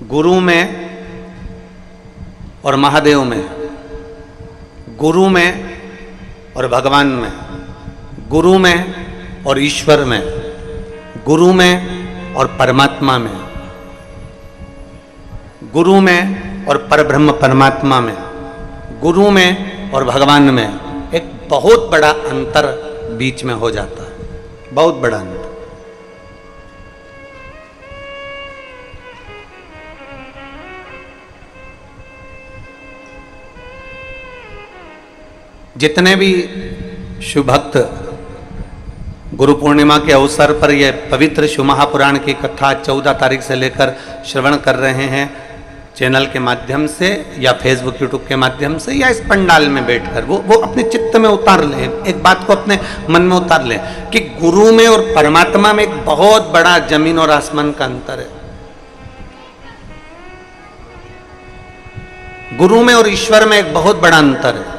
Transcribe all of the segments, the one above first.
गुरु में और महादेव में, गुरु में और भगवान में, गुरु में और ईश्वर में, गुरु में और परमात्मा में, गुरु में और परब्रह्म परमात्मा में, गुरु में और भगवान में एक बहुत बड़ा अंतर बीच में हो जाता है, बहुत बड़ा अंतर। जितने भी शिव भक्त गुरु पूर्णिमा के अवसर पर यह पवित्र शिव महापुराण की कथा 14 तारीख से लेकर श्रवण कर रहे हैं, चैनल के माध्यम से या फेसबुक यूट्यूब के माध्यम से या इस पंडाल में बैठकर वो अपने चित्त में उतार लें, एक बात को अपने मन में उतार लें कि गुरु में और परमात्मा में एक बहुत बड़ा जमीन और आसमान का अंतर है। गुरु में और ईश्वर में एक बहुत बड़ा अंतर है।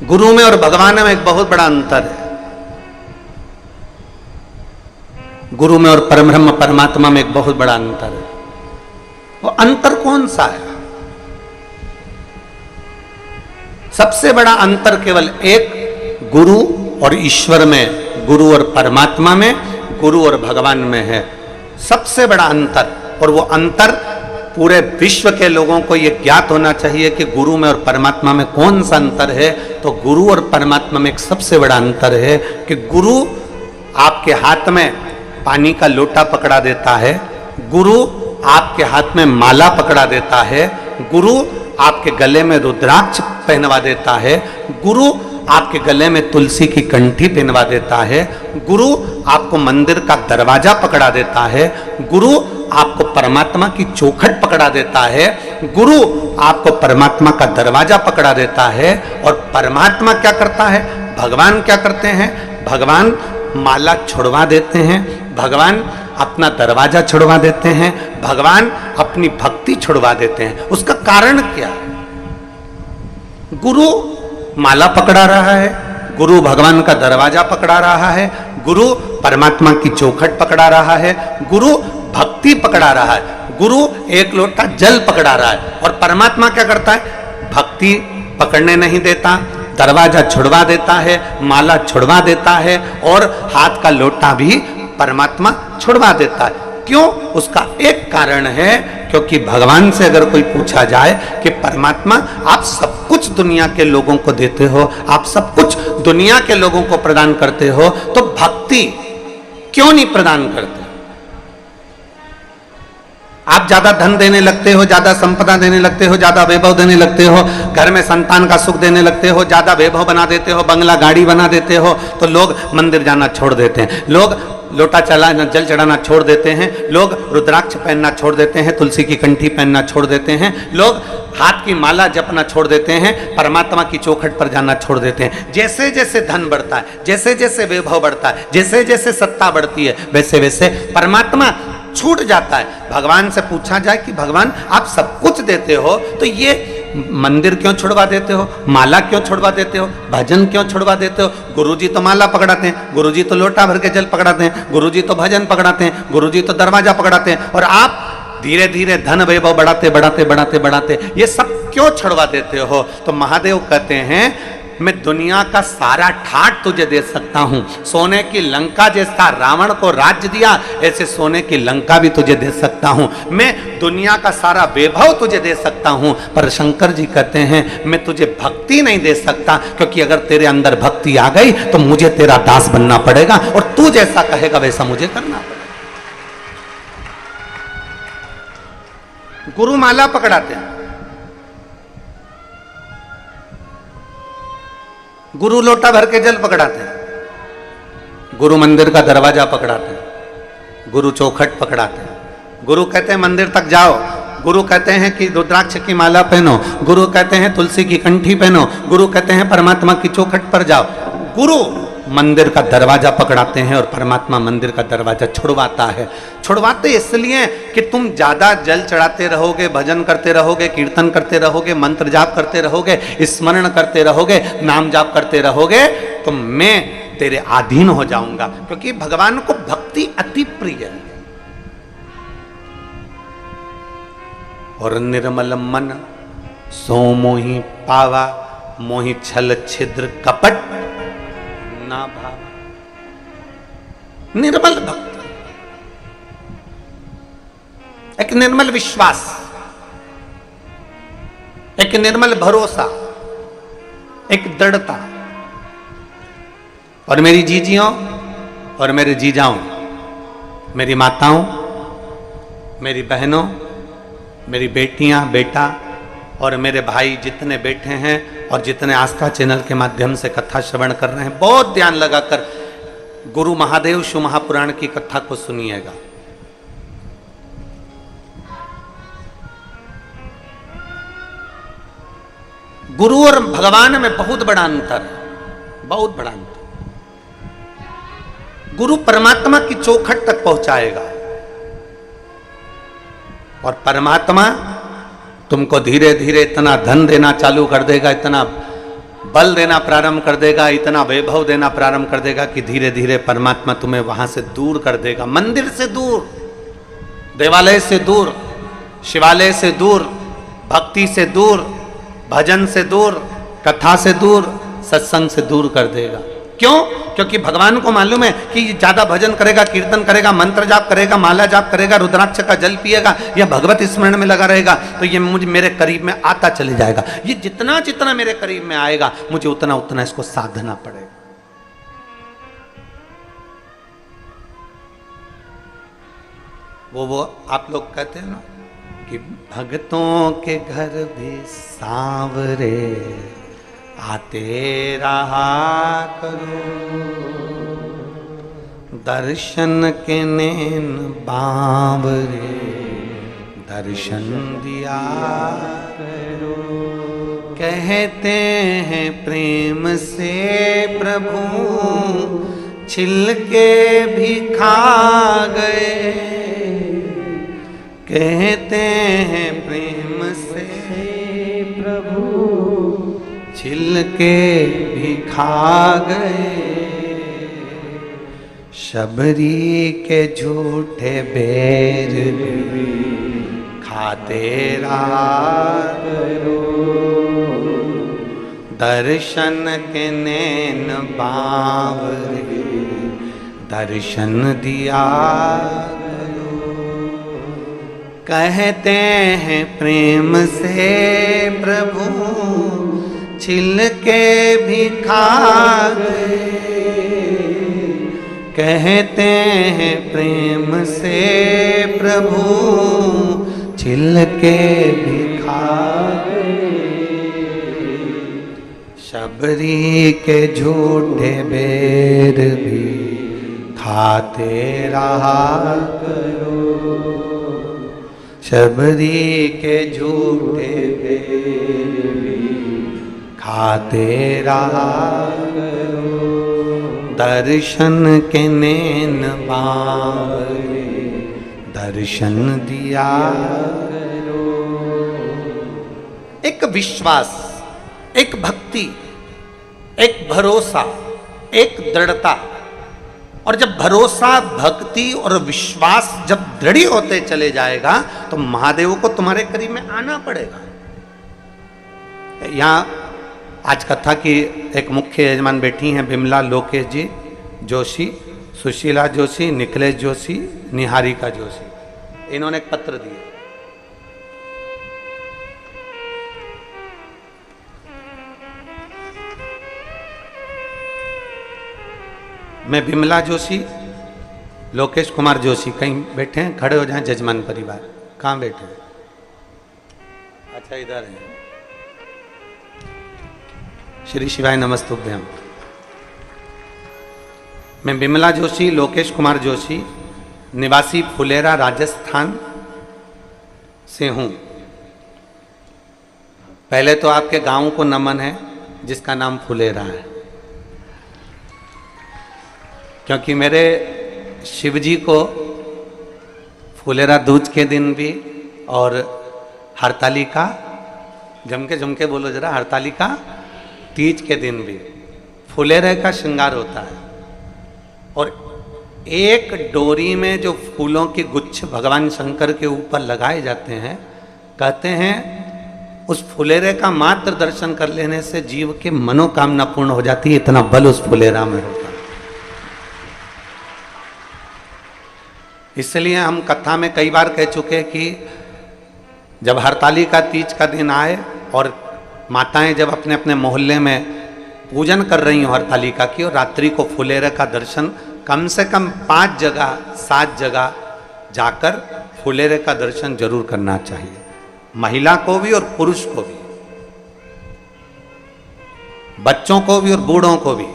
गुरु में और भगवान में एक बहुत बड़ा अंतर है। गुरु में और परब्रह्म परमात्मा में एक बहुत बड़ा अंतर है। वो अंतर कौन सा है? सबसे बड़ा अंतर केवल एक गुरु और ईश्वर में, गुरु और परमात्मा में, गुरु और भगवान में है, सबसे बड़ा अंतर। और वो अंतर पूरे विश्व के लोगों को ये ज्ञात होना चाहिए कि गुरु में और परमात्मा में कौन सा अंतर है। तो गुरु और परमात्मा में एक सबसे बड़ा अंतर है कि गुरु आपके हाथ में पानी का लोटा पकड़ा देता है, गुरु आपके हाथ में माला पकड़ा देता है, गुरु आपके गले में रुद्राक्ष पहनवा देता है, गुरु आपके गले में तुलसी की कंठी पहनवा देता है, गुरु आपको मंदिर का दरवाजा पकड़ा देता है, गुरु आपको परमात्मा की चौखट पकड़ा देता है, गुरु आपको परमात्मा का दरवाजा पकड़ा देता है। और परमात्मा क्या करता है? भगवान क्या करते हैं? भगवान माला छुड़वा देते हैं, भगवान अपना दरवाजा छुड़वा देते हैं, भगवान अपनी भक्ति छुड़वा देते हैं। उसका कारण क्या है? गुरु माला पकड़ा रहा है, गुरु भगवान का दरवाजा पकड़ा रहा है, गुरु परमात्मा की चौखट पकड़ा रहा है, गुरु भक्ति पकड़ा रहा है, गुरु एक लोटा जल पकड़ा रहा है। और परमात्मा क्या करता है? भक्ति पकड़ने नहीं देता, दरवाजा छुड़वा देता है, माला छुड़वा देता है और हाथ का लोटा भी परमात्मा छुड़वा देता है। क्यों? उसका एक कारण है, क्योंकि भगवान से अगर कोई पूछा जाए कि परमात्मा आप सब कुछ दुनिया के लोगों को देते हो, आप सब कुछ दुनिया के लोगों को प्रदान करते हो, तो भक्ति क्यों नहीं प्रदान करते? आप ज्यादा धन देने लगते हो, ज्यादा संपदा देने लगते हो, ज्यादा वैभव देने लगते हो, घर में संतान का सुख देने लगते हो, ज्यादा वैभव बना देते हो, बंगला गाड़ी बना देते हो, तो लोग मंदिर जाना छोड़ देते हैं, लोग लोटा चलाना जल चढ़ाना छोड़ देते हैं, लोग रुद्राक्ष पहनना छोड़ देते हैं, तुलसी की कंठी पहनना छोड़ देते हैं, लोग हाथ की माला जपना छोड़ देते हैं, परमात्मा की चौखट पर जाना छोड़ देते हैं। जैसे जैसे धन बढ़ता है, जैसे जैसे वैभव बढ़ता है, जैसे जैसे सत्ता बढ़ती है, वैसे वैसे परमात्मा छूट जाता है। भगवान से पूछा जाए कि भगवान आप सब कुछ देते हो, तो ये मंदिर क्यों छुड़वा देते हो, माला क्यों छुड़वा देते हो, भजन क्यों छुड़वा देते हो? गुरुजी तो माला पकड़ाते हैं, गुरुजी तो लोटा भर के जल पकड़ाते हैं, गुरुजी तो भजन पकड़ाते हैं, गुरुजी तो दरवाजा पकड़ाते हैं, और आप धीरे धीरे धन वैभव बढ़ाते बढ़ाते बढ़ाते बढ़ाते ये सब क्यों छुड़वा देते हो? तो महादेव कहते हैं मैं दुनिया का सारा ठाट तुझे दे सकता हूं। सोने की लंका जैसा रावण को राज्य दिया, ऐसे सोने की लंका भी तुझे दे सकता हूं। मैं दुनिया का सारा वैभव तुझे दे सकता हूं, पर शंकर जी कहते हैं मैं तुझे भक्ति नहीं दे सकता, क्योंकि अगर तेरे अंदर भक्ति आ गई तो मुझे तेरा दास बनना पड़ेगा और तू जैसा कहेगा वैसा मुझे करना पड़ेगा। गुरु माला पकड़ाते हैं, गुरु लोटा भर के जल पकड़ाते हैं, गुरु मंदिर का दरवाजा पकड़ाते हैं, गुरु चौखट पकड़ाते हैं, गुरु कहते हैं मंदिर तक जाओ, गुरु कहते हैं कि रुद्राक्ष की माला पहनो, गुरु कहते हैं तुलसी की कंठी पहनो, गुरु कहते हैं परमात्मा की चौखट पर जाओ। गुरु मंदिर का दरवाजा पकड़ाते हैं और परमात्मा मंदिर का दरवाजा छुड़वाता है। छुड़वाते इसलिए कि तुम ज्यादा जल चढ़ाते रहोगे, भजन करते रहोगे, कीर्तन करते रहोगे, मंत्र जाप करते रहोगे, स्मरण करते रहोगे, नाम जाप करते रहोगे, तो मैं तेरे अधीन हो जाऊंगा। क्योंकि भगवान को भक्ति अति प्रिय है। और निर्मल मन सो मोहि पावा, मोहि छल छिद्र कपट ना भावा। निर्मल भक्ति, एक निर्मल विश्वास, एक निर्मल भरोसा, एक दृढ़ता। और मेरी जीजियों और मेरे जीजाओं, मेरी माताओं, मेरी बहनों, मेरी बेटियां, बेटा और मेरे भाई जितने बैठे हैं और जितने आस्था चैनल के माध्यम से कथा श्रवण कर रहे हैं, बहुत ध्यान लगाकर गुरु महादेव शिव महापुराण की कथा को सुनिएगा। गुरु और भगवान में बहुत बड़ा अंतर है, बहुत बड़ा अंतर। गुरु परमात्मा की चौखट तक पहुंचाएगा और परमात्मा तुमको धीरे धीरे इतना धन देना चालू कर देगा, इतना बल देना प्रारंभ कर देगा, इतना वैभव देना प्रारंभ कर देगा कि धीरे धीरे परमात्मा तुम्हें वहां से दूर कर देगा। मंदिर से दूर, देवालय से दूर, शिवालय से दूर, भक्ति से दूर, भजन से दूर, कथा से दूर, सत्संग से दूर कर देगा। क्यों? क्योंकि भगवान को मालूम है कि ज्यादा भजन करेगा, कीर्तन करेगा, मंत्र जाप करेगा, माला जाप करेगा, रुद्राक्ष का जल पिएगा या भगवत स्मरण में लगा रहेगा तो ये मुझे मेरे करीब में आता चले जाएगा। ये जितना जितना मेरे करीब में आएगा मुझे उतना उतना इसको साधना पड़ेगा। वो आप लोग कहते हैं ना कि भक्तों के घर भी सांवरे आते रहा करो, दर्शन के नैन बांवरे दर्शन दिया करो। कहते हैं प्रेम से प्रभु छिलके भी खा गए, कहते हैं प्रेम से प्रभु छिलके भी खा गए। शबरी के झूठे बैर भी खाते रहा करो, दर्शन के नैन बांवरे दर्शन दिया करो। कहते हैं प्रेम से प्रभु छिलके भी खा गए, कहते हैं प्रेम से प्रभु छिलके भी खा गए। शबरी के झूठे बैर भी खाते रहा करो, शबरी के झूठे बैर भी खाते रहा करो, दर्शन के नैन बांवरे दर्शन दिया करो। एक विश्वास, एक भक्ति, एक भरोसा, एक दृढ़ता। और जब भरोसा, भक्ति और विश्वास जब दृढ़ होते चले जाएगा तो महादेव को तुम्हारे करीब में आना पड़ेगा। यहाँ आज कथा की एक मुख्य यजमान बैठी हैं बिमला लोकेश जी जोशी, सुशीला जोशी, निखिलेश जोशी, निहारिका जोशी। इन्होंने एक पत्र दिया। मैं बिमला जोशी, लोकेश कुमार जोशी कहीं बैठे हैं, खड़े हो जाएं जजमान परिवार। कहाँ बैठे हैं? अच्छा इधर है। श्री शिवाय नमस्तुभ्यम। मैं बिमला जोशी, लोकेश कुमार जोशी, निवासी फुलेरा राजस्थान से हूँ। पहले तो आपके गांव को नमन है जिसका नाम फुलेरा है, क्योंकि मेरे शिवजी को फुलेरा दूज के दिन भी और हरतालिका, जम के बोलो जरा, हरतालिका तीज के दिन भी फुलेरे का श्रृंगार होता है। और एक डोरी में जो फूलों के गुच्छ भगवान शंकर के ऊपर लगाए जाते हैं कहते हैं उस फुलेरे का मात्र दर्शन कर लेने से जीव के मनोकामना पूर्ण हो जाती है, इतना बल उस फुलेरा में होता है। इसलिए हम कथा में कई बार कह चुके कि जब हरतालिका तीज का दिन आए और माताएं जब अपने अपने मोहल्ले में पूजन कर रही हो हरतालिका की, और रात्रि को फुलेरे का दर्शन कम से कम 5 जगह 7 जगह जाकर फुलेरे का दर्शन जरूर करना चाहिए, महिला को भी और पुरुष को भी, बच्चों को भी और बूढ़ों को भी।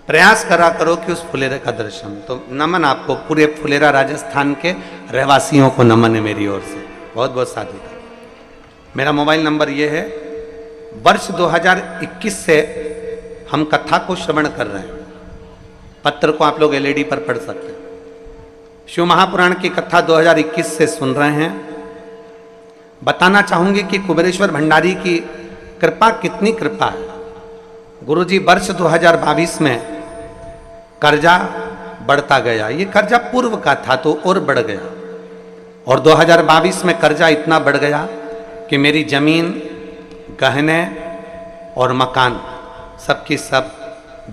प्रयास करा करो कि उस फुलेरे का दर्शन। तो नमन आपको, पूरे फुलेरा राजस्थान के रहवासियों को नमन है मेरी ओर से, बहुत बहुत साधुता। मेरा मोबाइल नंबर ये है। वर्ष 2021 से हम कथा को श्रवण कर रहे हैं। पत्र को आप लोग एलईडी पर पढ़ सकते हैं। शिव महापुराण की कथा 2021 से सुन रहे हैं। बताना चाहूंगी कि कुबेरेश्वर भंडारी की कृपा कितनी कृपा है। गुरुजी वर्ष 2022 में कर्जा बढ़ता गया, ये कर्जा पूर्व का था तो और बढ़ गया, और 2022 में कर्जा इतना बढ़ गया कि मेरी जमीन, गहने और मकान सबकी सब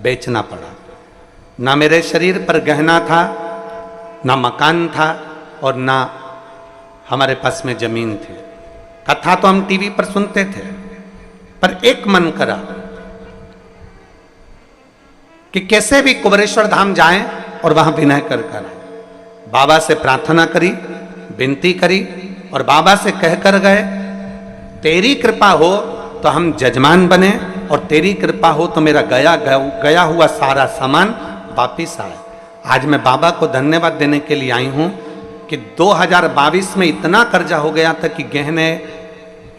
बेचना पड़ा। ना मेरे शरीर पर गहना था, ना मकान था, और ना हमारे पास में जमीन थी। कथा तो हम टीवी पर सुनते थे, पर एक मन करा कि कैसे भी कुबेरेश्वर धाम जाएं और वहां विनय कर कर आए। बाबा से प्रार्थना करी, विनती करी, और बाबा से कहकर गए तेरी कृपा हो तो हम जजमान बने, और तेरी कृपा हो तो मेरा गया हुआ सारा सामान वापिस आए। आज मैं बाबा को धन्यवाद देने के लिए आई हूं कि 2022 में इतना कर्जा हो गया था कि गहने,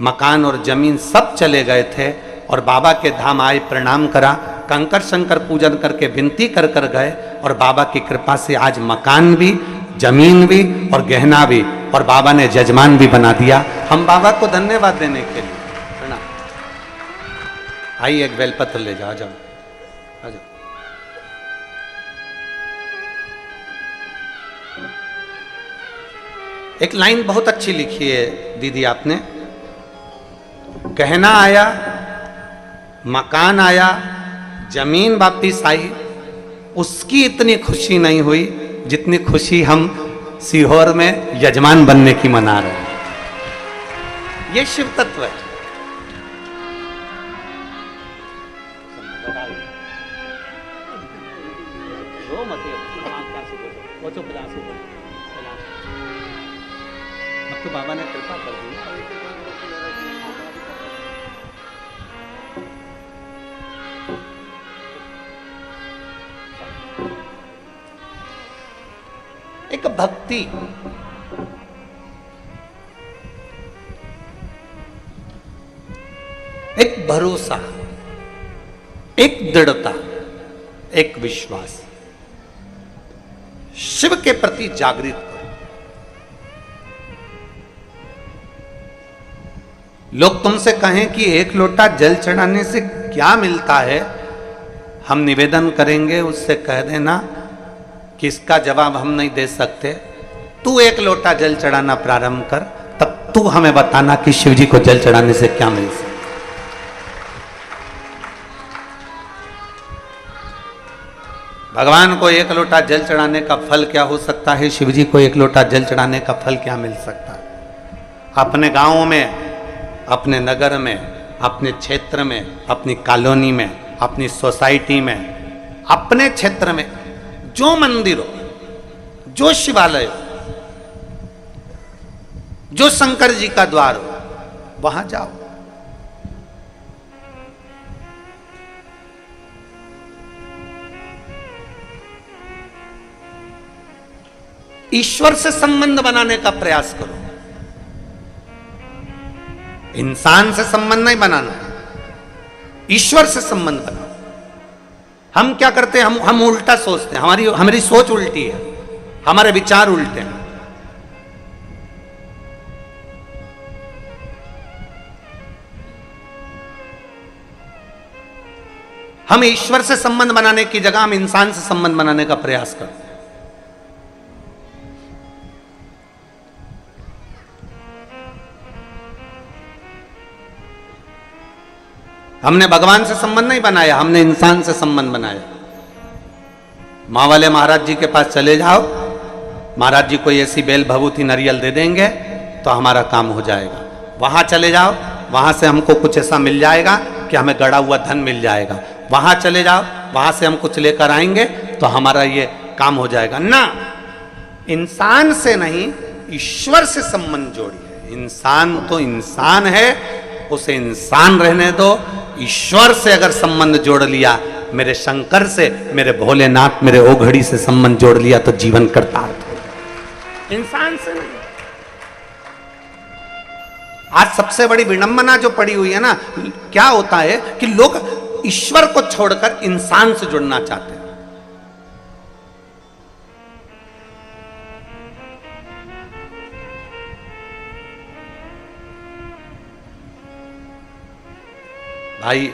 मकान और जमीन सब चले गए थे, और बाबा के धाम आए, प्रणाम करा, कंकर शंकर पूजन करके विनती कर कर गए, और बाबा की कृपा से आज मकान भी, जमीन भी और गहना भी, और बाबा ने जजमान भी बना दिया। हम बाबा को धन्यवाद देने के लिए प्रणाम। आइए एक बेलपत्र ले जाओ, जाओ आ जाओ। एक लाइन बहुत अच्छी लिखी है दीदी आपने, गहना आया, मकान आया, जमीन वापिस आई, उसकी इतनी खुशी नहीं हुई जितनी खुशी हम सीहोर में यजमान बनने की मना रहे हैं। ये शिव तत्व है। अब तो बाबा ने कृपा कर दी। एक भक्ति, एक भरोसा, एक दृढ़ता, एक विश्वास, शिव के प्रति जागृत करो। लोग तुमसे कहें कि एक लोटा जल चढ़ाने से क्या मिलता है, हम निवेदन करेंगे उससे कह देना कि इसका जवाब हम नहीं दे सकते, तू एक लोटा जल चढ़ाना प्रारंभ कर, तब तू हमें बताना कि शिव जी को जल चढ़ाने से क्या मिल सकता। भगवान को एक लोटा जल चढ़ाने का फल क्या हो सकता है, शिव जी को एक लोटा जल चढ़ाने का फल क्या मिल सकता है। अपने गांव में, अपने नगर में, अपने क्षेत्र में, अपनी कॉलोनी में, अपनी सोसाइटी में, अपने क्षेत्र में जो मंदिर हो, जो शिवालय हो, जो शंकर जी का द्वार हो, वहां जाओ। ईश्वर से संबंध बनाने का प्रयास करो। इंसान से संबंध नहीं बनाना, ईश्वर से संबंध बनाओ। हम क्या करते हैं, हम उल्टा सोचते हैं, हमारी सोच उल्टी है, हमारे विचार उल्टे हैं। हम ईश्वर से संबंध बनाने की जगह हम इंसान से संबंध बनाने का प्रयास करते हैं। हमने भगवान से संबंध नहीं बनाया, हमने इंसान से संबंध बनाया। माँ वाले महाराज जी के पास चले जाओ, महाराज जी कोई ऐसी बेल भभूति नारियल दे देंगे तो हमारा काम हो जाएगा। वहां चले जाओ, वहां से हमको कुछ ऐसा मिल जाएगा कि हमें गड़ा हुआ धन मिल जाएगा। वहां चले जाओ, वहां से हम कुछ लेकर आएंगे तो हमारा ये काम हो जाएगा। ना, इंसान से नहीं, ईश्वर से संबंध जोड़िए। इंसान तो इंसान है, उसे इंसान रहने दो। ईश्वर से अगर संबंध जोड़ लिया, मेरे शंकर से, मेरे भोलेनाथ, मेरे ओघड़ी से संबंध जोड़ लिया तो जीवन कृतार्थ हो। इंसान से नहीं। आज सबसे बड़ी विडंबना जो पड़ी हुई है ना, क्या होता है कि लोग ईश्वर को छोड़कर इंसान से जुड़ना चाहते हैं। भाई,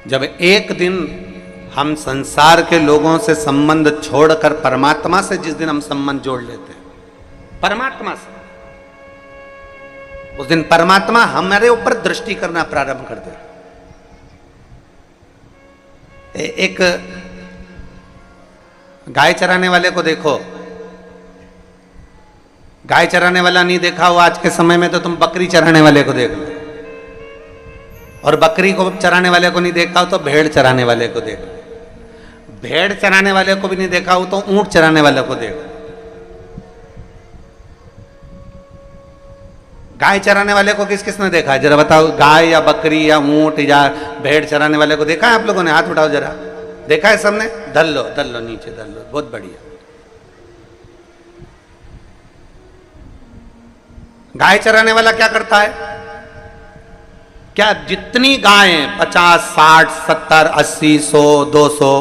जब एक दिन हम संसार के लोगों से संबंध छोड़कर परमात्मा से, जिस दिन हम संबंध जोड़ लेते हैं परमात्मा से, उस दिन परमात्मा हमारे ऊपर दृष्टि करना प्रारंभ कर दे। एक गाय चराने वाले को देखो, गाय चराने वाला नहीं देखा हो आज के समय में तो तुम बकरी चराने वाले को देख लो, और बकरी को चराने वाले को नहीं देखा हो तो भेड़ चराने वाले को देखो, भेड़ चराने वाले को भी नहीं देखा हो तो ऊंट चराने वाले को देखो। गाय चराने वाले को किस किसने देखा है जरा बताओ? गाय या बकरी या ऊंट या भेड़ चराने वाले को देखा है आप लोगों ने? हाथ उठाओ जरा। देखा है सबने? धर लो नीचे धर लो, बहुत बढ़िया। गाय चराने वाला क्या करता है? क्या जितनी गायें 50, 60, 70, 80, 100, 200,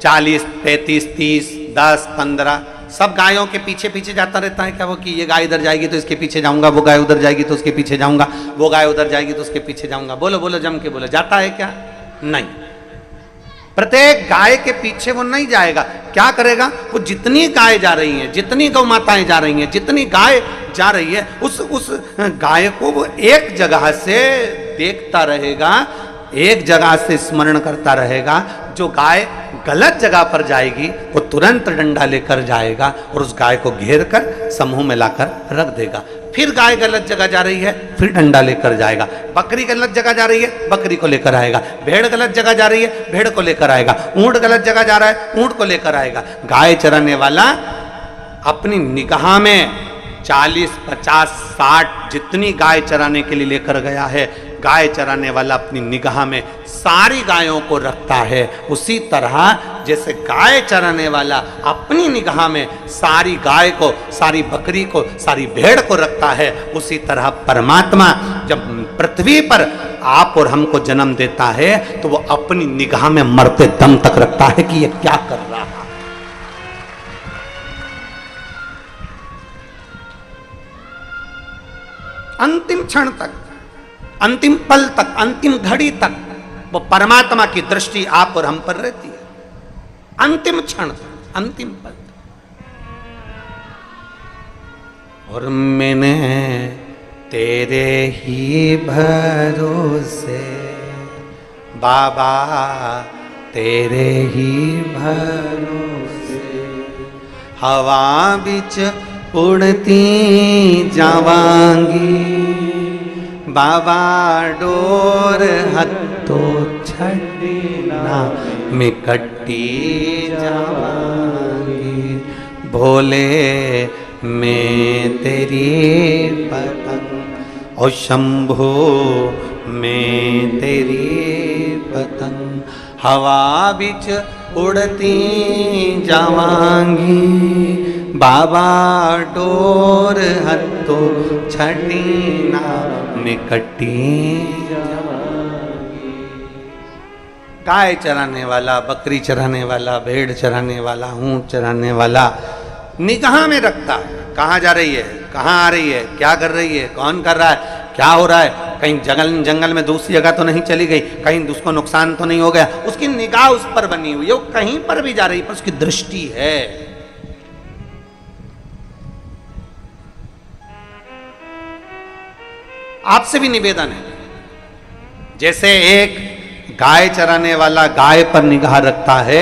40, 35, 30, 10, 15 सब गायों के पीछे पीछे जाता रहता है क्या वो? कि ये गाय इधर जाएगी तो इसके पीछे जाऊंगा, वो गाय उधर जाएगी तो उसके पीछे जाऊंगा, वो गाय उधर जाएगी तो उसके पीछे जाऊंगा। बोलो बोलो जम के बोलो, जाता है क्या? नहीं। प्रत्येक गाय के पीछे वो नहीं जाएगा। क्या करेगा? वो जितनी गाय जा रही हैं, जितनी गौ माताएं जा रही हैं, जितनी गाय जा रही है, उस गाय को वो एक जगह से देखता रहेगा, एक जगह से स्मरण करता रहेगा। जो गाय गलत जगह पर जाएगी वो तुरंत डंडा लेकर जाएगा और उस गाय को घेर कर समूह में लाकर रख देगा। फिर गाय गलत जगह जा रही है, फिर डंडा लेकर जाएगा। बकरी गलत जगह जा रही है, बकरी को लेकर आएगा। भेड़ गलत जगह जा रही है, भेड़ को लेकर आएगा। ऊंट गलत जगह जा रहा है, ऊंट को लेकर आएगा। गाय चराने वाला अपनी निगाह में 40, 50, 60 जितनी गाय चराने के लिए लेकर गया है, गाय चराने वाला अपनी निगाह में सारी गायों को रखता है। उसी तरह जैसे गाय चराने वाला अपनी निगाह में सारी गाय को, सारी बकरी को, सारी भेड़ को रखता है, उसी तरह परमात्मा जब पृथ्वी पर आप और हमको जन्म देता है तो वो अपनी निगाह में मरते दम तक रखता है कि ये क्या कर रहा है। अंतिम क्षण तक, अंतिम पल तक, अंतिम घड़ी तक वो परमात्मा की दृष्टि आप और हम पर रहती है। अंतिम क्षण तक, अंतिम पल तक। और मैंने तेरे ही भरोसे बाबा, तेरे ही भरोसे हवा बिच उड़ती जावांगी बाबा, डोर हत्तो छड़ना में कट्टी जावांगी। भोले मैं तेरी पतंग और शंभो मैं तेरी पतंग, हवा बिच उड़ती जावांगी बाबा, डोर हत्तो छड़ीना में कट्टी जावांगी। गाय चराने वाला, बकरी चराने वाला, भेड़ चराने वाला, ऊंट चराने वाला निगाह में रखता है कहाँ जा रही है, कहाँ आ रही है, क्या कर रही है, कौन कर रहा है, क्या हो रहा है, कहीं जंगल जंगल में दूसरी जगह तो नहीं चली गई, कहीं उसको नुकसान तो नहीं हो गया, उसकी निगाह उस पर बनी हुई है, वो कहीं पर भी जा रही पर उसकी दृष्टि है। आपसे भी निवेदन है, जैसे एक गाय चराने वाला गाय पर निगाह रखता है,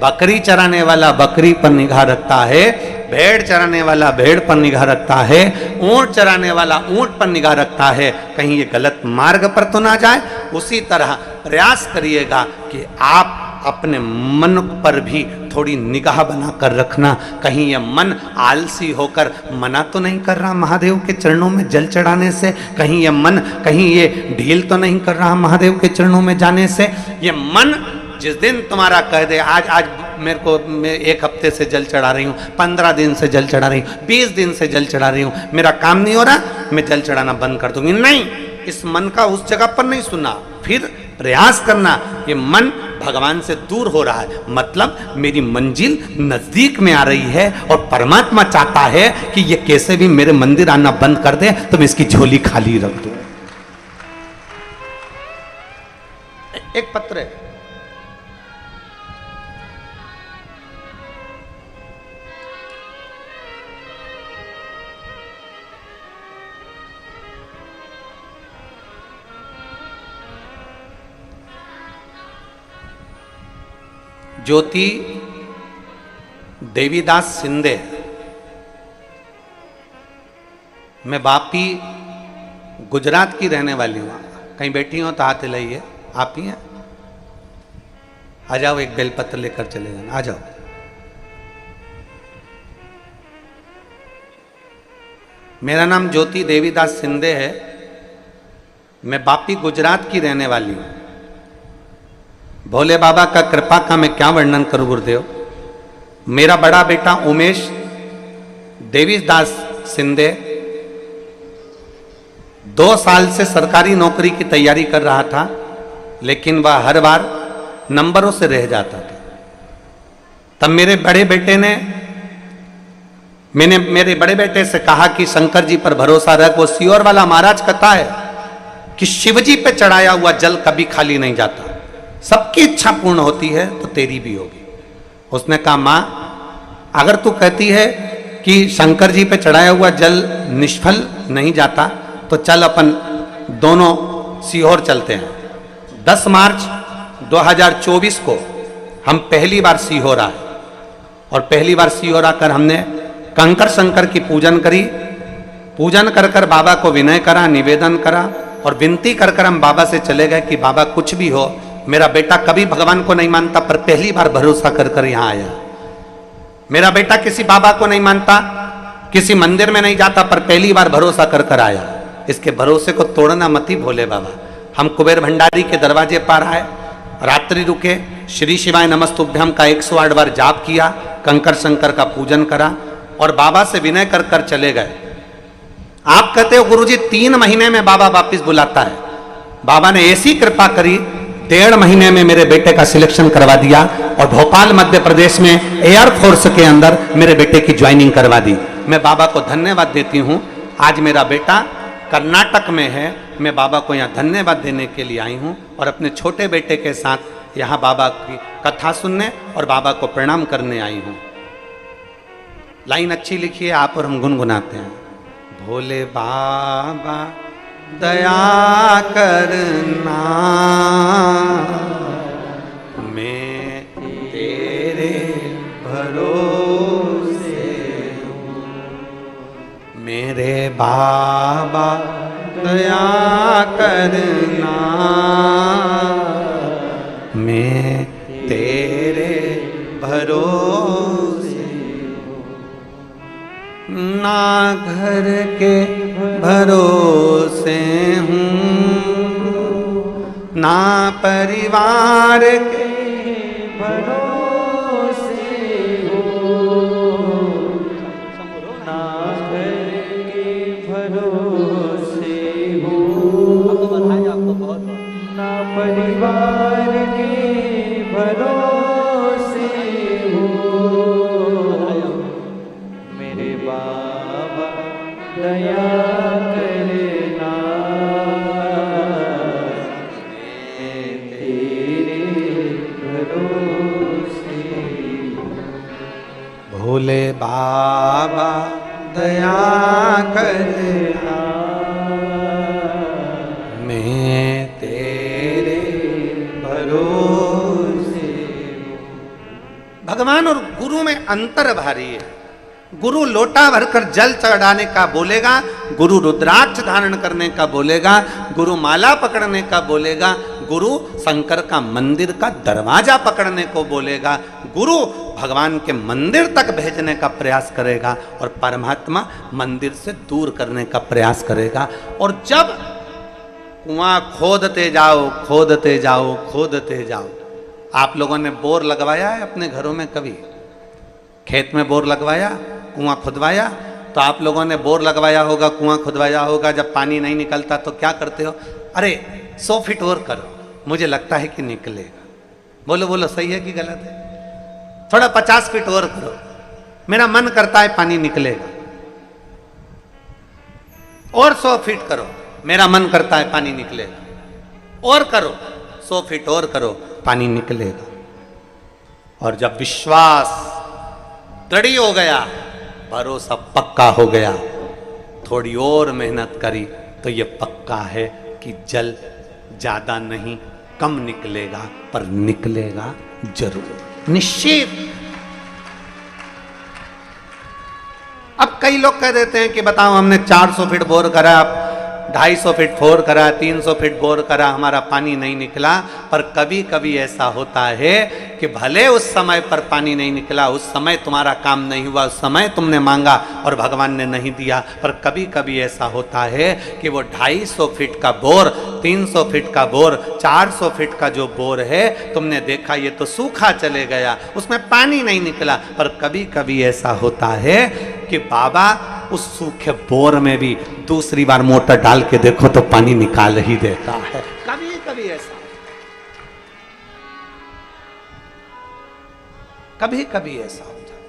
बकरी चराने वाला बकरी पर निगाह रखता है, भेड़ चराने वाला भेड़ पर निगाह रखता है, ऊंट चराने वाला ऊंट पर निगाह रखता है, कहीं ये गलत मार्ग पर तो ना जाए। उसी तरह प्रयास करिएगा कि आप अपने मन पर भी थोड़ी निगाह बनाकर रखना, कहीं ये मन आलसी होकर मना तो नहीं कर रहा महादेव के चरणों में जल चढ़ाने से, कहीं ये मन कहीं ये ढील तो नहीं कर रहा महादेव के चरणों में जाने से। ये मन जिस दिन तुम्हारा कह दे आज मेरे को, मैं 1 हफ्ते से जल चढ़ा रही हूँ, 15 दिन से जल चढ़ा रही हूँ, 20 दिन से जल चढ़ा रही हूँ, मेरा काम नहीं हो रहा, मैं जल चढ़ाना बंद कर दूंगी, नहीं, इस मन का उस जगह पर नहीं सुनना। फिर प्रयास करना, ये मन भगवान से दूर हो रहा है, मतलब मेरी मंजिल नजदीक में आ रही है और परमात्मा चाहता है कि ये कैसे भी मेरे मंदिर आना बंद कर दे तो मैं इसकी झोली खाली रख दूं। एक पत्र है, ज्योति देवीदास सिंधे, मैं वापी गुजरात की रहने वाली हूँ, कहीं बैठी हो तो हाथ हिलाइए, आप ही हैं, आ जाओ, एक बेलपत्र लेकर चले जाना, आ जाओ। मेरा नाम ज्योति देवीदास सिंधे है, मैं वापी गुजरात की रहने वाली हूँ। भोले बाबा का कृपा का मैं क्या वर्णन करूं गुरुदेव। मेरा बड़ा बेटा उमेश देवीदास सिंधे 2 साल से सरकारी नौकरी की तैयारी कर रहा था, लेकिन वह हर बार नंबरों से रह जाता था। तब मेरे बड़े बेटे से कहा कि शंकर जी पर भरोसा रख, वो सियोर वाला महाराज कहता है कि शिव जी पे चढ़ाया हुआ जल कभी खाली नहीं जाता, सबकी इच्छा पूर्ण होती है तो तेरी भी होगी। उसने कहा मां, अगर तू कहती है कि शंकर जी पे चढ़ाया हुआ जल निष्फल नहीं जाता तो चल अपन दोनों सीहोर चलते हैं। 10 मार्च 2024 को हम पहली बार सीहोर आए और पहली बार सीहोर आकर हमने कंकर शंकर की पूजन करी। पूजन कर कर बाबा को विनय करा, निवेदन करा और विनती कर कर हम बाबा से चले गए कि बाबा कुछ भी हो, मेरा बेटा कभी भगवान को नहीं मानता पर पहली बार भरोसा कर कर यहां आया। मेरा बेटा किसी बाबा को नहीं मानता, किसी मंदिर में नहीं जाता पर पहली बार भरोसा कर कर आया। इसके भरोसे को तोड़ना मत ही भोले बाबा। हम कुबेर भंडारी के दरवाजे पर आए, रात्रि रुके, श्री शिवाय नमस्तुभ्यम का 108 बार जाप किया, कंकर शंकर का पूजन करा और बाबा से विनय कर कर चले गए। आप कहते हो गुरुजी 3 महीने में बाबा वापिस बुलाता है। बाबा ने ऐसी कृपा करी, 1.5 महीने में मेरे बेटे का सिलेक्शन करवा दिया और भोपाल मध्य प्रदेश में एयरफोर्स के अंदर मेरे बेटे की ज्वाइनिंग करवा दी। मैं बाबा को धन्यवाद देती हूँ। आज मेरा बेटा कर्नाटक में है, मैं बाबा को यहाँ धन्यवाद देने के लिए आई हूँ और अपने छोटे बेटे के साथ यहाँ बाबा की कथा सुनने और बाबा को प्रणाम करने आई हूँ। लाइन अच्छी लिखी है आप और हम गुनगुनाते हैं। भोले बाबा दया करना, मैं तेरे भरोसे हूँ। मेरे बाबा दया करना, मैं तेरे भरोसे हूँ। ना घर के भरोसे हूँ, ना परिवार के भरोसे हूँ, ना घर के भरोसे हूँ, ना परिवार के भरोसे हूँ। मेरे बाबा दया करना, बाबा दया करना, मैं तेरे भरोसे। भगवान और गुरु में अंतर भारी है। गुरु लोटा भरकर जल चढ़ाने का बोलेगा, गुरु रुद्राक्ष धारण करने का बोलेगा, गुरु माला पकड़ने का बोलेगा, गुरु शंकर का मंदिर का दरवाजा पकड़ने को बोलेगा, गुरु भगवान के मंदिर तक भेजने का प्रयास करेगा और परमात्मा मंदिर से दूर करने का प्रयास करेगा। और जब कुआं खोदते जाओ खोदते जाओ खोदते जाओ, आप लोगों ने बोर लगवाया है अपने घरों में? कभी खेत में बोर लगवाया, कुआं खुदवाया? तो आप लोगों ने बोर लगवाया होगा, कुआं खुदवाया होगा, जब पानी नहीं निकलता तो क्या करते हो? अरे 100 फीट और करो, मुझे लगता है कि निकलेगा। बोलो बोलो, सही है कि गलत है? थोड़ा 50 फीट और करो, मेरा मन करता है पानी निकलेगा। और 100 फीट करो, मेरा मन करता है पानी निकलेगा। और करो, 100 फीट और करो, पानी निकलेगा। और जब विश्वास दृढ़ हो गया, भरोसा पक्का हो गया, थोड़ी और मेहनत करी तो ये पक्का है कि जल ज्यादा नहीं कम निकलेगा, पर निकलेगा जरूर, निश्चित। अब कई लोग कह देते हैं कि बताओ, हमने 400 फीट बोर करा, 250 फीट बोर करा, 300 फीट बोर करा, हमारा पानी नहीं निकला। पर कभी कभी ऐसा होता है कि भले उस समय पर पानी नहीं निकला, उस समय तुम्हारा काम नहीं हुआ, उस समय तुमने मांगा और भगवान ने नहीं दिया, पर कभी कभी ऐसा होता है कि वो 250 फीट का बोर, 300 फीट का बोर, 400 फीट का जो बोर है, तुमने देखा ये तो सूखा चले गया, उसमें पानी नहीं निकला। पर कभी कभी ऐसा होता है कि बाबा उस सूखे बोर में भी दूसरी बार मोटर डाल के देखो तो पानी निकाल ही देता है। कभी कभी ऐसा, कभी कभी ऐसा होता है।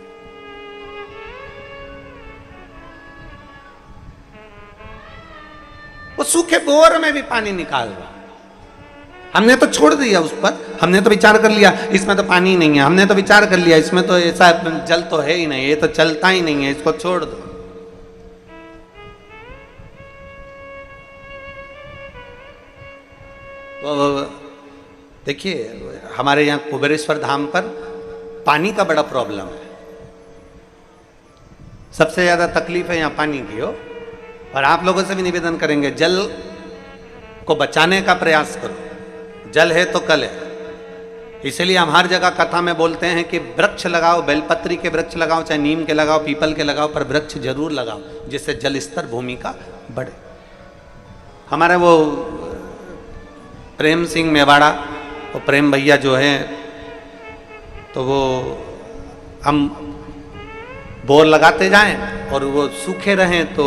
वो सूखे बोर में भी पानी निकाल रहा। हमने तो छोड़ दिया उस पर, हमने तो विचार कर लिया इसमें तो पानी नहीं है, हमने तो विचार कर लिया इसमें तो ऐसा जल तो है ही नहीं, ये तो चलता ही नहीं है, इसको छोड़ दो। तो देखिए, हमारे यहाँ कुबेरेश्वर धाम पर पानी का बड़ा प्रॉब्लम है, सबसे ज्यादा तकलीफ है यहाँ पानी की हो। और आप लोगों से भी निवेदन करेंगे, जल को बचाने का प्रयास करो, जल है तो कल है। इसलिए हम हर जगह कथा में बोलते हैं कि वृक्ष लगाओ, बेलपत्री के वृक्ष लगाओ, चाहे नीम के लगाओ, पीपल के लगाओ, पर वृक्ष जरूर लगाओ, जिससे जल स्तर भूमि का बढ़े। हमारा वो प्रेम सिंह मेवाड़ा, वो प्रेम भैया जो है, तो वो हम बोर लगाते जाएं और वो सूखे रहें, तो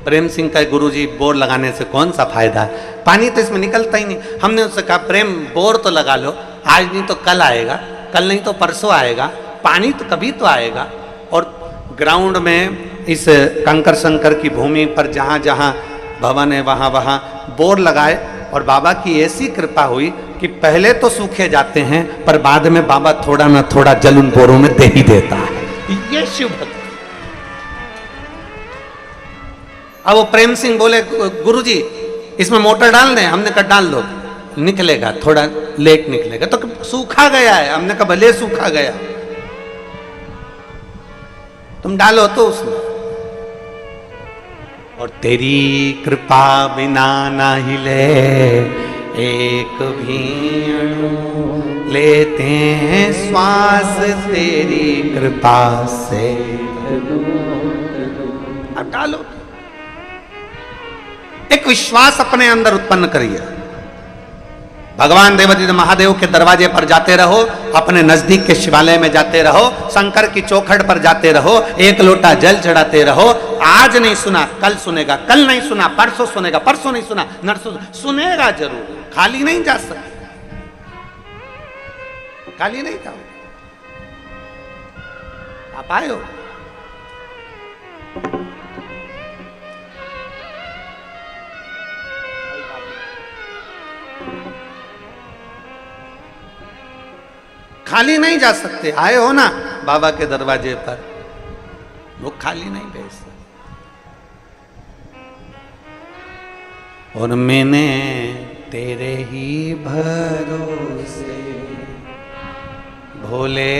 प्रेम सिंह का गुरुजी बोर लगाने से कौन सा फायदा है, पानी तो इसमें निकलता ही नहीं। हमने उससे कहा प्रेम बोर तो लगा लो, आज नहीं तो कल आएगा, कल नहीं तो परसों आएगा, पानी तो कभी तो आएगा। और ग्राउंड में इस कंकर शंकर की भूमि पर जहाँ जहाँ भवन है वहाँ वहाँ बोर लगाए, और बाबा की ऐसी कृपा हुई कि पहले तो सूखे जाते हैं, पर बाद में बाबा थोड़ा ना थोड़ा जल उन बोरों में दे ही देता है। ये शिव भक्ति। अब वो प्रेम सिंह बोले गुरुजी इसमें मोटर डाल दें, हमने कहा डाल दो, निकलेगा, थोड़ा लेट निकलेगा। तो सूखा गया है, हमने कहा भले सूखा गया, तुम डालो तो उसमें। और तेरी कृपा बिना ना हिले एक भी अणु, लेते हैं श्वास तेरी कृपा से। अब डालो, एक विश्वास अपने अंदर उत्पन्न करिए। भगवान देवादिदेव महादेव के दरवाजे पर जाते रहो, अपने नजदीक के शिवालय में जाते रहो, शंकर की चौखट पर जाते रहो, एक लोटा जल चढ़ाते रहो। आज नहीं सुना कल सुनेगा, कल नहीं सुना परसों सुनेगा, परसों नहीं सुना नरसों सुनेगा जरूर। खाली नहीं जा सकते, खाली नहीं जाओ। आप आए हो, खाली नहीं जा सकते। आए हो ना बाबा के दरवाजे पर, वो खाली नहीं भेज सकता। और मैंने तेरे ही भरोसे भोले,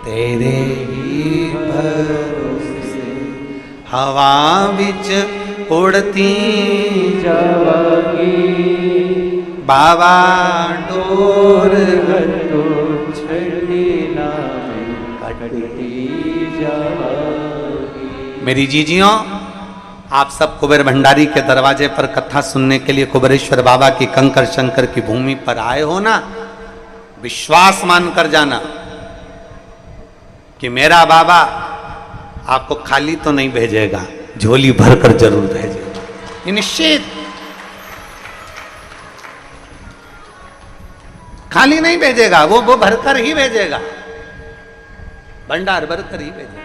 तेरे ही भरोसे हवा बिच उड़ती जावागी, बाबा डोर छड़ी ना कटती जावागी। मेरी जीजियों, आप सब कुबेर भंडारी के दरवाजे पर कथा सुनने के लिए कुबेरेश्वर बाबा की कंकर शंकर की भूमि पर आए हो ना, विश्वास मानकर जाना कि मेरा बाबा आपको खाली तो नहीं भेजेगा, झोली भरकर जरूर भेजेगा, ये निश्चित। खाली नहीं भेजेगा, वो भरकर ही भेजेगा, भंडार भरकर ही भेजेगा।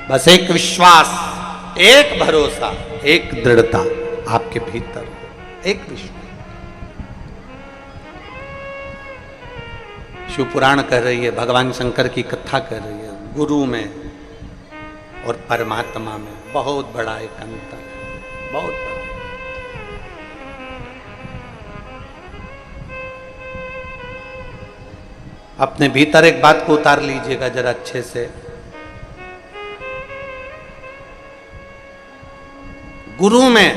बस एक विश्वास, एक भरोसा, एक दृढ़ता आपके भीतर, एक विश्वास। शिव पुराण कह रही है, भगवान शंकर की कथा कह रही है, गुरु में और परमात्मा में बहुत बड़ा एक अंतर है, बहुत बड़ा। अपने भीतर एक बात को उतार लीजिएगा जरा अच्छे से। गुरु में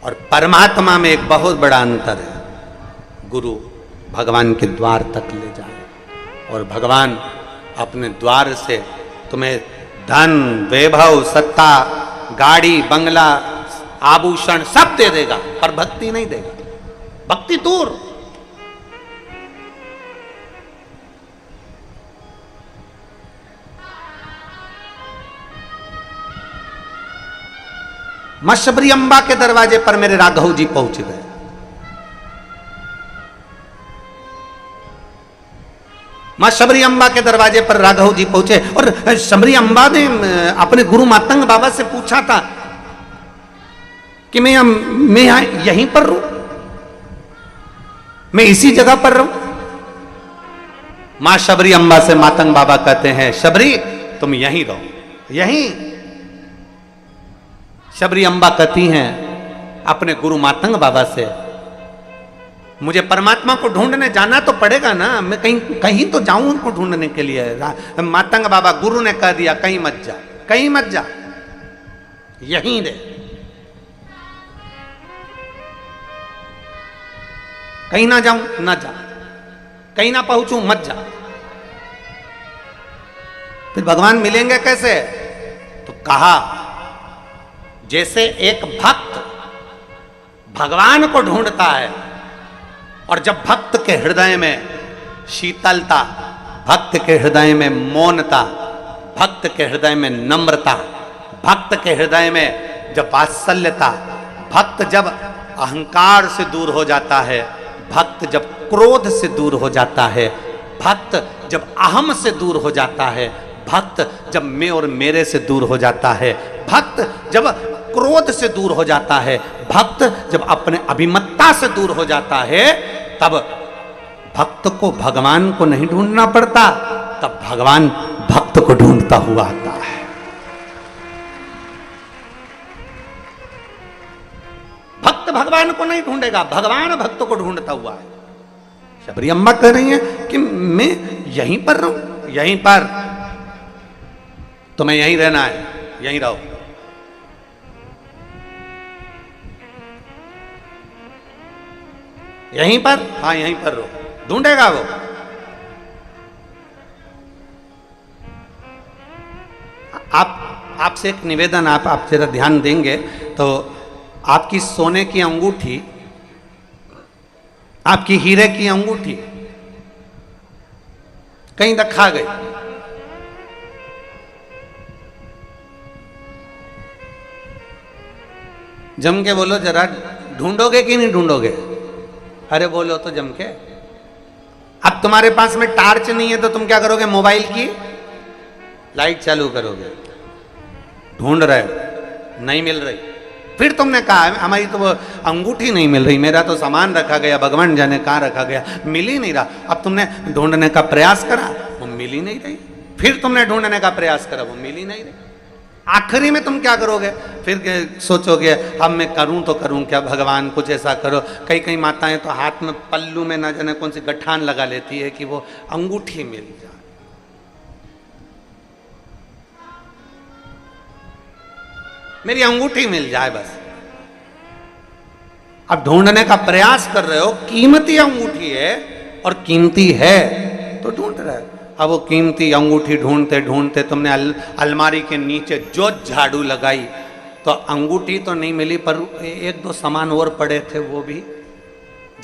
और परमात्मा में एक बहुत बड़ा अंतर है। गुरु भगवान के द्वार तक ले जाए और भगवान अपने द्वार से तुम्हें धन, वैभव, सत्ता, गाड़ी, बंगला, आभूषण सब दे देगा, पर भक्ति नहीं देगा। भक्ति दूर। मां शबरी अम्बा के दरवाजे पर मेरे राघव जी पहुंच गए। मां शबरी अम्बा के दरवाजे पर राघव जी पहुंचे और शबरी अम्बा ने अपने गुरु मातंग बाबा से पूछा था कि मैं यहीं पर रहूं, मैं इसी जगह पर रहूं। मां शबरी अम्बा से मातंग बाबा कहते हैं, शबरी तुम यहीं रहो, यहीं। शबरी अम्बा कहती हैं अपने गुरु मातंग बाबा से, मुझे परमात्मा को ढूंढने जाना तो पड़ेगा ना, मैं कहीं तो जाऊं उनको ढूंढने के लिए। मातंग बाबा, गुरु ने कह दिया कहीं मत जा, कहीं मत जा, यहीं रहे, कहीं ना जाऊं, ना जा, कहीं ना पहुंचूं, मत जा। फिर भगवान मिलेंगे कैसे? तो कहा जैसे एक भक्त भगवान को ढूंढता है और जब भक्त के हृदय में शीतलता, भक्त के हृदय में मौनता, भक्त के हृदय में नम्रता, भक्त के हृदय में जब वात्सल्यता, भक्त जब अहंकार से दूर हो जाता है, भक्त जब क्रोध से दूर हो जाता है, भक्त जब अहम से दूर हो जाता है, भक्त जब मैं और मेरे से दूर हो जाता है, भक्त जब क्रोध से दूर हो जाता है, भक्त जब अपने अभिमत्ता से दूर हो जाता है, तब भक्त को भगवान को नहीं ढूंढना पड़ता, तब भगवान भक्त को ढूंढता हुआ आता है। भक्त भगवान को नहीं ढूंढेगा, भगवान भक्त को ढूंढता हुआ है। शबरी अम्मा कह रही हैं कि मैं यहीं पर रहूं, यहीं पर, तुम्हें यहीं रहना है, यहीं रहो। यहीं पर? हाँ यहीं पर रहो, ढूंढेगा वो। आपसे एक निवेदन, आप जरा ध्यान देंगे तो आपकी सोने की अंगूठी, आपकी हीरे की अंगूठी कहीं तक खा गई, जम के बोलो जरा, ढूंढोगे कि नहीं ढूंढोगे? अरे बोलो तो जम के। अब तुम्हारे पास में टार्च नहीं है तो तुम क्या करोगे? मोबाइल की लाइट चालू करोगे, ढूंढ रहे हो, नहीं मिल रही, फिर तुमने कहा हमारी तो वो अंगूठी नहीं मिल रही, मेरा तो सामान रखा गया, भगवान जाने कहाँ रखा गया, मिल ही नहीं रहा। अब तुमने ढूंढने का प्रयास करा, वो मिल ही नहीं रही। फिर तुमने ढूंढने का प्रयास करा, वो मिल ही नहीं रही। आखिरी में तुम क्या करोगे? फिर सोचोगे अब मैं करूं तो करूं क्या, भगवान कुछ ऐसा करो। कई कई माताएं तो हाथ में पल्लू में ना जाने कौन सी गठान लगा लेती है कि वो अंगूठी मिल जाए। मेरी अंगूठी मिल जाए बस। अब ढूंढने का प्रयास कर रहे हो, कीमती अंगूठी है और कीमती है तो ढूंढ रहे हो। अब वो कीमती अंगूठी ढूंढते ढूंढते तुमने अलमारी के नीचे जो झाड़ू लगाई तो अंगूठी तो नहीं मिली, पर एक दो सामान और पड़े थे वो भी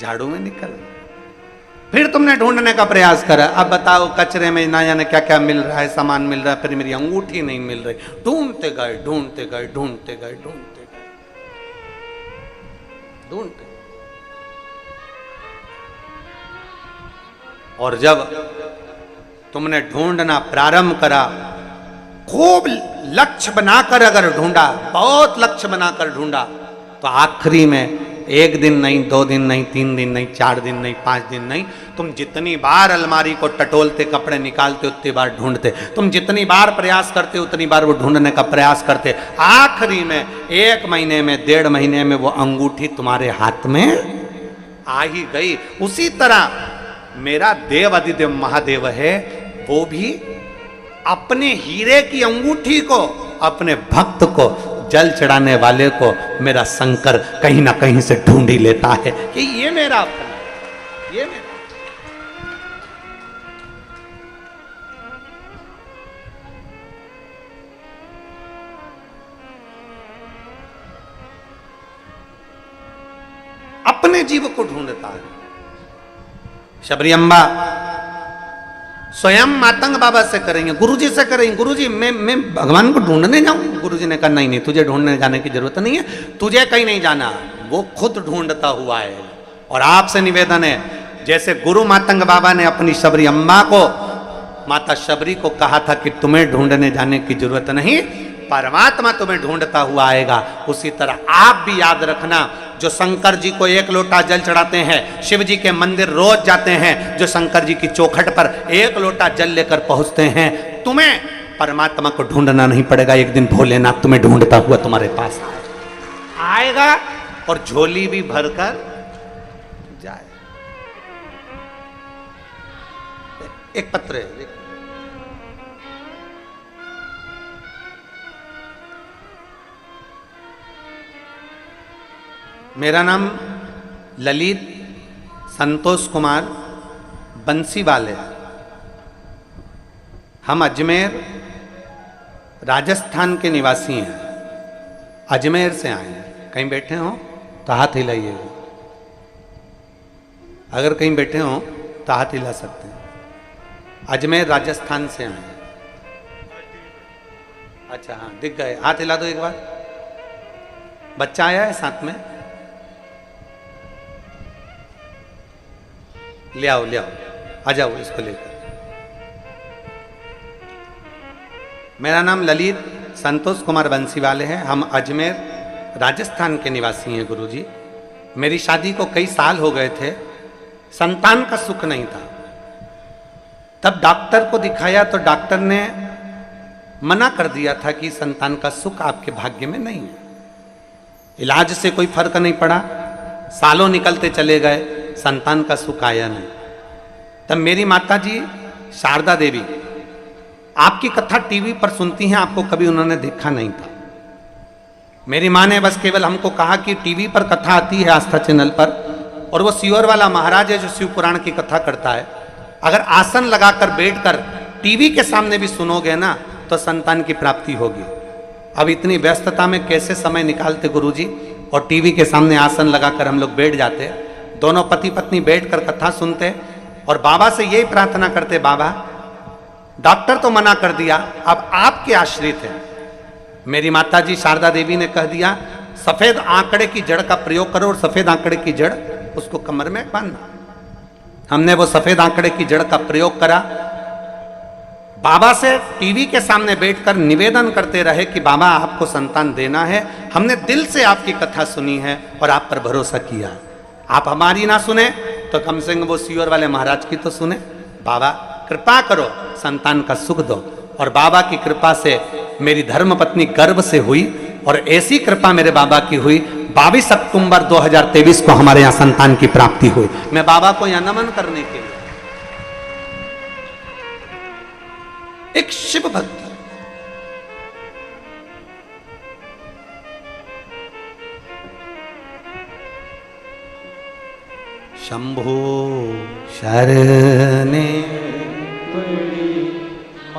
झाड़ू में निकल। फिर तुमने ढूंढने का प्रयास करा। अब बताओ कचरे में ना जाने क्या क्या मिल रहा है, सामान मिल रहा है, फिर मेरी अंगूठी नहीं मिल रही। ढूंढते गए ढूंढते गए ढूंढते गए ढूंढते गए ढूंढते, और जब तुमने ढूंढना प्रारंभ करा, खूब लक्ष्य बनाकर अगर ढूंढा, बहुत लक्ष्य बनाकर ढूंढा, तो आखिरी में एक दिन नहीं, 2 दिन नहीं, 3 दिन नहीं, 4 दिन नहीं, 5 दिन नहीं, तुम जितनी बार अलमारी को टटोलते, कपड़े निकालते, उतनी बार ढूंढते। तुम जितनी बार प्रयास करते उतनी बार वो ढूंढने का प्रयास करते। आखिरी में 1 महीने में, 1.5 महीने में वो अंगूठी तुम्हारे हाथ में आ ही गई। उसी तरह मेरा देव अधिदेव महादेव है, वो भी अपने हीरे की अंगूठी को, अपने भक्त को, जल चढ़ाने वाले को मेरा शंकर कहीं ना कहीं से ढूंढ ही लेता है कि ये मेरा अपना, ये मेरा। अपने जीव को ढूंढता है। शबरी अम्बा स्वयं मातंग बाबा से करेंगे, गुरुजी से करेंगे। गुरुजी मैं भगवान को ढूंढने जाऊं? गुरुजी ने कहा नहीं नहीं, तुझे ढूंढने जाने की जरूरत नहीं है, तुझे कहीं नहीं जाना, वो खुद ढूंढता हुआ है। और आपसे निवेदन है, जैसे गुरु मातंग बाबा ने अपनी शबरी अम्बा को, माता शबरी को कहा था कि तुम्हें ढूंढने जाने की जरूरत नहीं, परमात्मा तुम्हें ढूंढता हुआ आएगा, उसी तरह आप भी याद रखना, जो शंकर जी को 1 लोटा जल चढ़ाते हैं, शिव जी के मंदिर रोज जाते हैं, जो शंकर जी की चौखट पर 1 लोटा जल लेकर पहुंचते हैं, तुम्हें परमात्मा को ढूंढना नहीं पड़ेगा। एक दिन भोलेनाथ तुम्हें ढूंढता हुआ तुम्हारे पास आएगा और झोली भी भरकर जाए। एक पत्र है, मेरा नाम ललित संतोष कुमार बंसीवाल है। हम अजमेर राजस्थान के निवासी हैं, अजमेर से आए हैं। कहीं बैठे हो तो हाथ हिलाइएगा, अगर कहीं बैठे हो तो हाथ हिला सकते हैं। अजमेर राजस्थान से आए हैं। अच्छा हाँ, दिख गए, हाथ हिला दो एक बार। बच्चा आया है साथ में, ले आओ ले आओ, आ जाओ इसको लेकर। मेरा नाम ललित संतोष कुमार बंसीवाले है। हम अजमेर राजस्थान के निवासी हैं गुरुजी। मेरी शादी को कई साल हो गए थे, संतान का सुख नहीं था। तब डॉक्टर को दिखाया तो डॉक्टर ने मना कर दिया था कि संतान का सुख आपके भाग्य में नहीं है। इलाज से कोई फर्क नहीं पड़ा, सालों निकलते चले गए, संतान का सुख आया नहीं। तब मेरी माता जी शारदा देवी आपकी कथा टीवी पर सुनती हैं, आपको कभी उन्होंने देखा नहीं था। मेरी माँ ने बस केवल हमको कहा कि टीवी पर कथा आती है आस्था चैनल पर, और वो सियोर वाला महाराज है जो शिव पुराण की कथा करता है, अगर आसन लगाकर बैठकर टीवी के सामने भी सुनोगे ना तो संतान की प्राप्ति होगी। अब इतनी व्यस्तता में कैसे समय निकालते गुरुजी, और टीवी के सामने आसन लगाकर हम लोग बैठ जाते, दोनों पति पत्नी बैठकर कथा सुनते और बाबा से यही प्रार्थना करते, बाबा डॉक्टर तो मना कर दिया, अब आपके आश्रित हैं। मेरी माताजी शारदा देवी ने कह दिया सफेद आंकड़े की जड़ का प्रयोग करो, और सफेद आंकड़े की जड़ उसको कमर में बांधना। हमने वो सफेद आंकड़े की जड़ का प्रयोग करा, बाबा से टीवी के सामने बैठकर निवेदन करते रहे कि बाबा आपको संतान देना है, हमने दिल से आपकी कथा सुनी है और आप पर भरोसा किया। आप हमारी ना सुने तो कम से कम वो सीवर वाले महाराज की तो सुने। बाबा कृपा करो, संतान का सुख दो। और बाबा की कृपा से मेरी धर्मपत्नी गर्भ से हुई और ऐसी कृपा मेरे बाबा की हुई। 22 अक्टूबर 2023 को हमारे यहाँ संतान की प्राप्ति हुई। मैं बाबा को यहाँ नमन करने के लिए एक शिव भक्त शंभो शरणे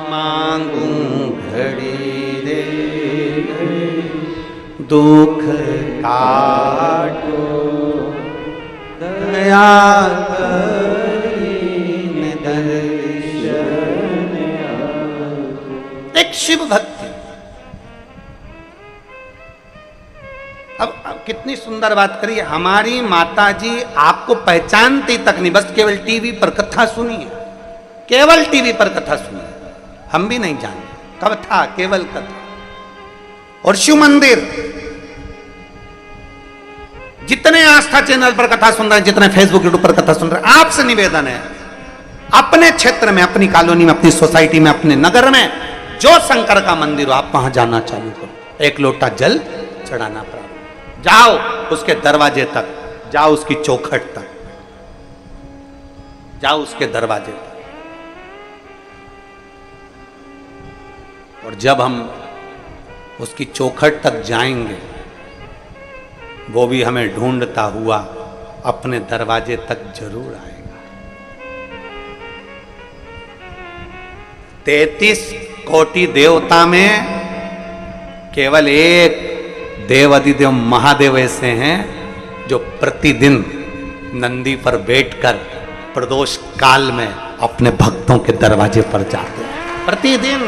मांगू घड़ी दे, दुख काटो दया करीन दर्शन। एक शिव भक्ति। अब कितनी सुंदर बात करिए, हमारी माता जी आपको पहचानती तक नहीं, बस केवल टीवी पर कथा सुनी है, केवल टीवी पर कथा सुनी है। हम भी नहीं जानते कब था, केवल कथा। और शिव मंदिर, जितने आस्था चैनल पर कथा सुन रहे हैं, जितने फेसबुक यूट्यूब पर कथा सुन रहे हैं, आपसे निवेदन है अपने क्षेत्र में, अपनी कॉलोनी में, अपनी सोसाइटी में, अपने नगर में जो शंकर का मंदिर हो, आप वहां जाना चालू करो। एक लोटा जल चढ़ाना प्रारंभ, जाओ उसके दरवाजे तक, जाओ उसकी चौखट तक, जाओ उसके दरवाजे तक। और जब हम उसकी चौखट तक जाएंगे, वो भी हमें ढूंढता हुआ अपने दरवाजे तक जरूर आएगा। 33 कोटि देवता में केवल एक देव अधिदेव महादेव ऐसे हैं जो प्रतिदिन नंदी पर बैठकर प्रदोष काल में अपने भक्तों के दरवाजे पर जाते हैं, प्रतिदिन।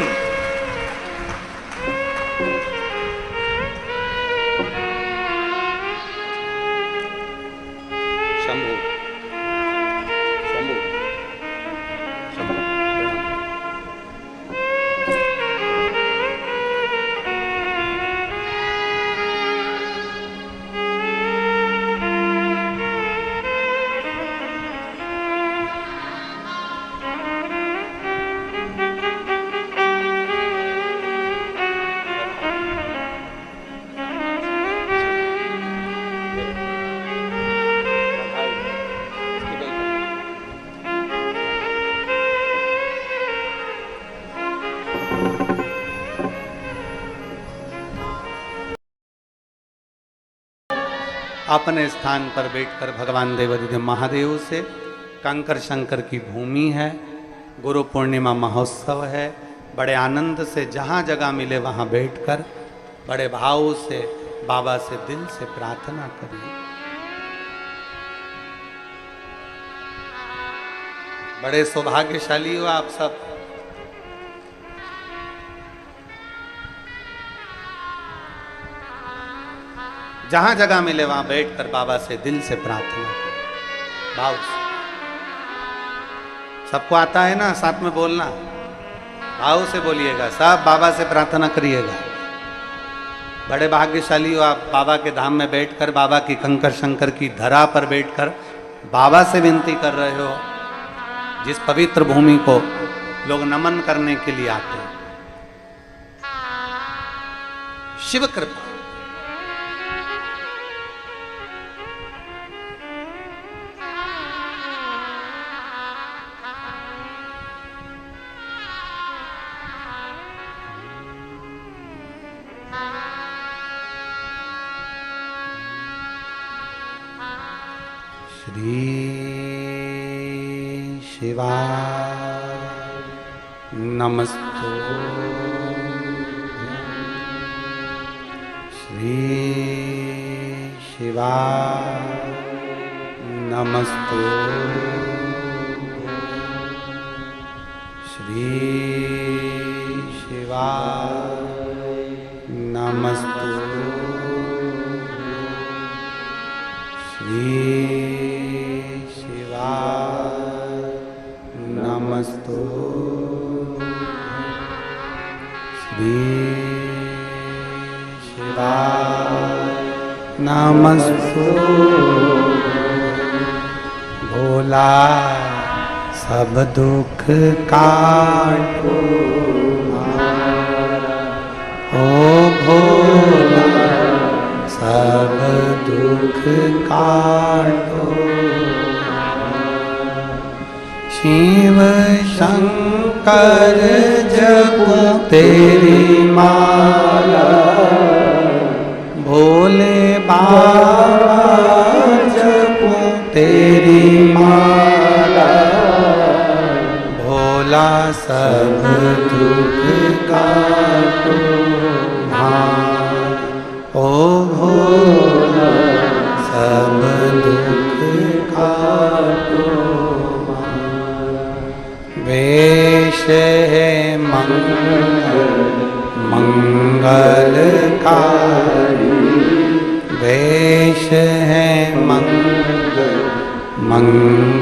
अपने स्थान पर बैठकर भगवान देवाधिदेव महादेव से, कंकर शंकर की भूमि है, गुरु पूर्णिमा महोत्सव है, बड़े आनंद से जहाँ जगह मिले वहाँ बैठकर बड़े भाव से बाबा से दिल से प्रार्थना करिए। बड़े सौभाग्यशाली हो आप सब। जहां जगह मिले वहां बैठकर बाबा से दिल से प्रार्थना करें, भाव से। सबको आता है ना साथ में बोलना, भाव से बोलिएगा, सब बाबा से प्रार्थना करिएगा। बड़े भाग्यशाली हो आप, बाबा के धाम में बैठकर, बाबा की कंकर शंकर की धरा पर बैठकर बाबा से विनती कर रहे हो, जिस पवित्र भूमि को लोग नमन करने के लिए आते हैं। शिव कृपा। श्री शिवाय नमस्तु, श्री शिवाय नमस्तु, श्री शिवाय नमस्तु, श्री शिवाय नमस्तु। शिवाय नमस्तु भोला सब दुख काटो ओ भोला सब दुख काटो शिव शंकर जपो तेरी माला भोले बाबा जपो तेरी माला भोला सब दुख काटो ओ भोला सब दुख काटो वेश है मंगलकारी वेश है मंगलकारी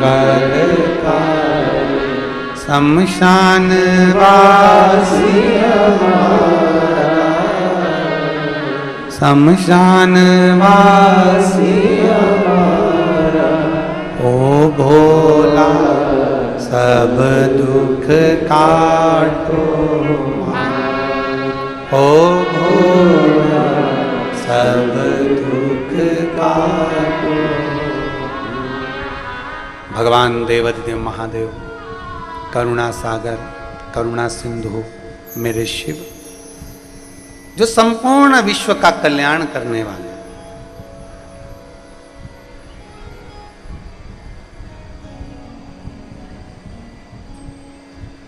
शमशान वासी हमारा शमशान वासी हमारा ओ भोला सब दुख काटो ओ भोला सब दुख काटो। भगवान देवाधिदेव महादेव करुणा सागर करुणा सिंधु मेरे शिव जो संपूर्ण विश्व का कल्याण करने वाले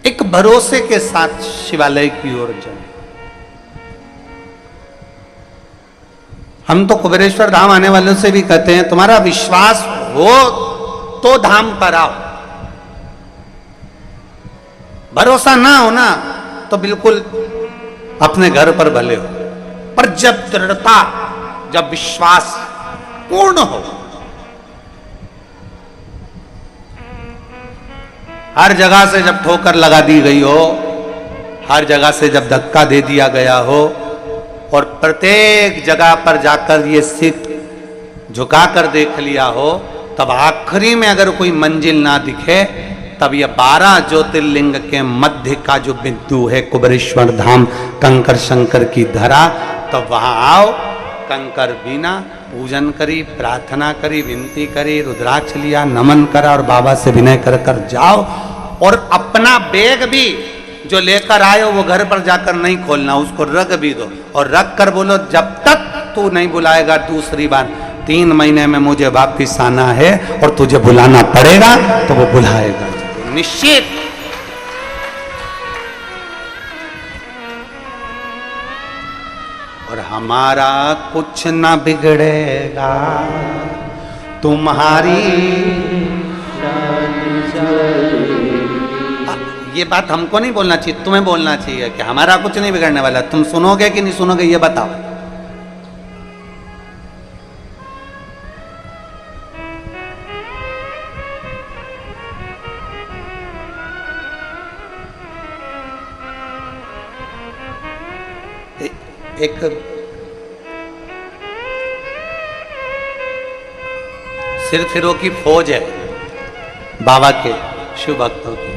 एक भरोसे के साथ शिवालय की ओर जाए। हम तो कुबेरेश्वर धाम आने वालों से भी कहते हैं तुम्हारा विश्वास हो तो धाम पर आओ, भरोसा ना हो ना तो बिल्कुल अपने घर पर भले हो, पर जब दृढ़ता जब विश्वास पूर्ण हो, हर जगह से जब ठोकर लगा दी गई हो, हर जगह से जब धक्का दे दिया गया हो और प्रत्येक जगह पर जाकर ये सिर झुकाकर देख लिया हो, तब आखिरी में अगर कोई मंजिल ना दिखे तब ये 12 ज्योतिर्लिंग के मध्य का जो बिंदु है कुबेरेश्वर धाम कंकर शंकर की धरा, तब वहां आओ, कंकर बीना, पूजन करी, प्रार्थना करी, विनती करी, रुद्राक्ष लिया, नमन करा और बाबा से विनय कर कर जाओ। और अपना बैग भी जो लेकर आए हो वो घर पर जाकर नहीं खोलना, उसको रख भी दो और रख कर बोलो जब तक तू नहीं बुलाएगा दूसरी बार 3 महीने में मुझे वापिस आना है और तुझे बुलाना पड़ेगा तो वो बुलाएगा निश्चित। और हमारा कुछ ना बिगड़ेगा तुम्हारी ये बात हमको नहीं बोलना चाहिए, तुम्हें बोलना चाहिए कि हमारा कुछ नहीं बिगड़ने वाला। तुम सुनोगे कि नहीं सुनोगे ये बताओ। एक सिरफिरों की फौज है बाबा के शिव भक्तों की।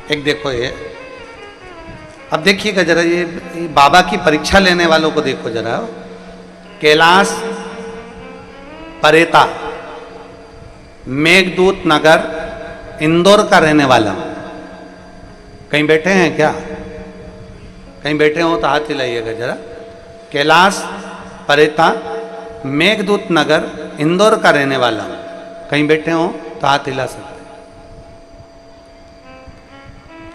एक देखो ये, अब देखिएगा जरा ये बाबा की परीक्षा लेने वालों को देखो जरा। कैलाश परेता मेघदूत नगर इंदौर का रहने वाला, कहीं बैठे हैं क्या? कहीं बैठे हो तो हाथ हिलाइएगा जरा। कैलाश परेता मेघदूत नगर इंदौर का रहने वाला, कहीं बैठे हो तो हाथ हिला सकते,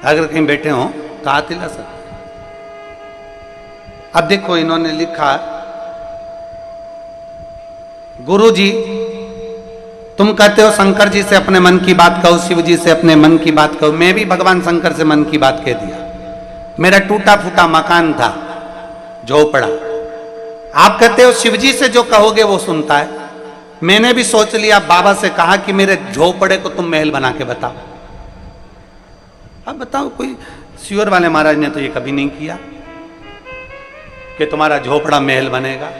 अगर कहीं बैठे हो तो हाथ हिला सकते। अब देखो इन्होंने लिखा, गुरु जी तुम कहते हो शंकर जी से अपने मन की बात कहो, शिव जी से अपने मन की बात कहो। मैं भी भगवान शंकर से मन की बात कह दिया। मेरा टूटा फूटा मकान था, झोपड़ा। आप कहते हो शिव जी से जो कहोगे वो सुनता है। मैंने भी सोच लिया, बाबा से कहा कि मेरे झोपड़े को तुम महल बना के बताओ। अब बताओ, कोई सियोर वाले महाराज ने तो ये कभी नहीं किया कि तुम्हारा झोपड़ा महल बनेगा।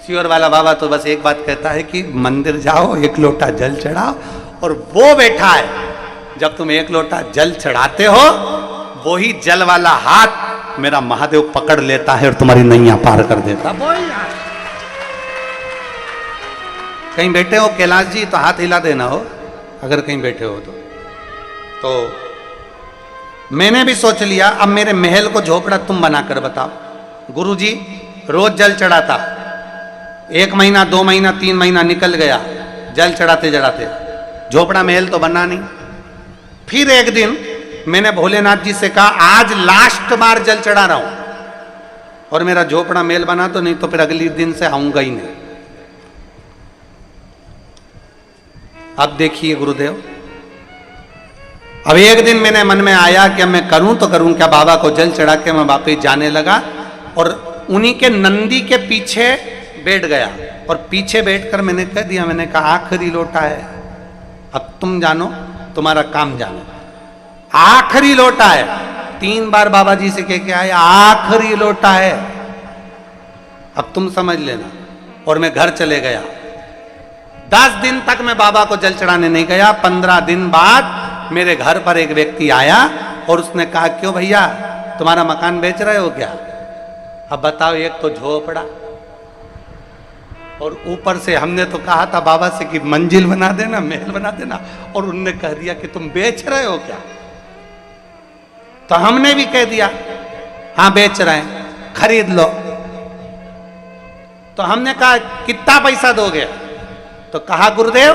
सियोर वाला बाबा तो बस एक बात कहता है कि मंदिर जाओ, एक लोटा जल चढ़ाओ, और वो बैठा है, जब तुम एक लोटा जल चढ़ाते हो, वही जल वाला हाथ मेरा महादेव पकड़ लेता है और तुम्हारी नैया पार कर देता। कहीं बैठे हो कैलाश जी तो हाथ हिला देना हो, अगर कहीं बैठे हो तो मैंने भी सोच लिया, अब मेरे महल को झोपड़ा तुम बनाकर बताओ। गुरुजी रोज जल चढ़ाता, 1 महीना 2 महीना 3 महीना निकल गया, जल चढ़ाते चढ़ाते, झोपड़ा महल तो बना नहीं। फिर एक दिन मैंने भोलेनाथ जी से कहा, आज लास्ट बार जल चढ़ा रहा हूं, और मेरा झोपड़ा महल बना तो, नहीं तो फिर अगले दिन से आऊंगा ही नहीं। अब देखिए गुरुदेव, अब एक दिन मैंने मन में आया कि अब मैं करूं तो करूं क्या, बाबा को जल चढ़ा के मैं वापस जाने लगा, और उन्हीं के नंदी के पीछे बैठ गया, और पीछे बैठकर मैंने कह दिया, मैंने कहा आखिरी लोटा है, अब तुम जानो, तुम्हारा काम जानो, आखिरी लोटा है। 3 बार बाबा जी से कह के आए, आखिरी लोटा है, अब तुम समझ लेना। और मैं घर चले गया। 10 दिन तक मैं बाबा को जल चढ़ाने नहीं गया। 15 दिन बाद मेरे घर पर एक व्यक्ति आया और उसने कहा, क्यों भैया तुम्हारा मकान बेच रहे हो क्या? अब बताओ, एक तो झोपड़ा, और ऊपर से हमने तो कहा था बाबा से कि मंजिल बना देना, महल बना देना, और उनने कह दिया कि तुम बेच रहे हो क्या? तो हमने भी कह दिया हाँ बेच रहे हैं, खरीद लो। तो हमने कहा कितना पैसा दोगे? तो कहा गुरुदेव,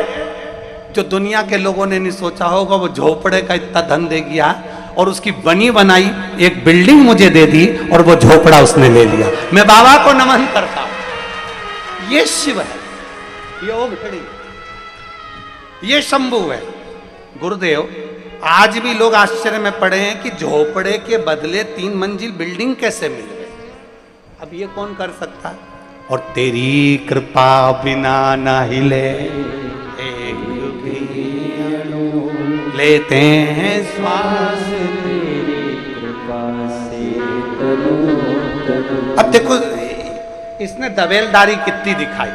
जो दुनिया के लोगों ने नहीं सोचा होगा, वो झोपड़े का इतना धन दे गया, और उसकी बनी बनाई एक बिल्डिंग मुझे दे दी, और वो झोपड़ा उसने ले लिया। मैं बाबा को नमन करता हूं। ये शिव है, ये ओघड़ी, ये शंभु है। गुरुदेव, आज भी लोग आश्चर्य में पड़े हैं कि झोपड़े के बदले 3 मंजिल बिल्डिंग कैसे मिल गई। अब ये कौन कर सकता? और तेरी कृपा बिना ना हिले एक भी लेते हैं श्वास, तेरी कृपा से अब देखो, इसने दवेलदारी कितनी दिखाई,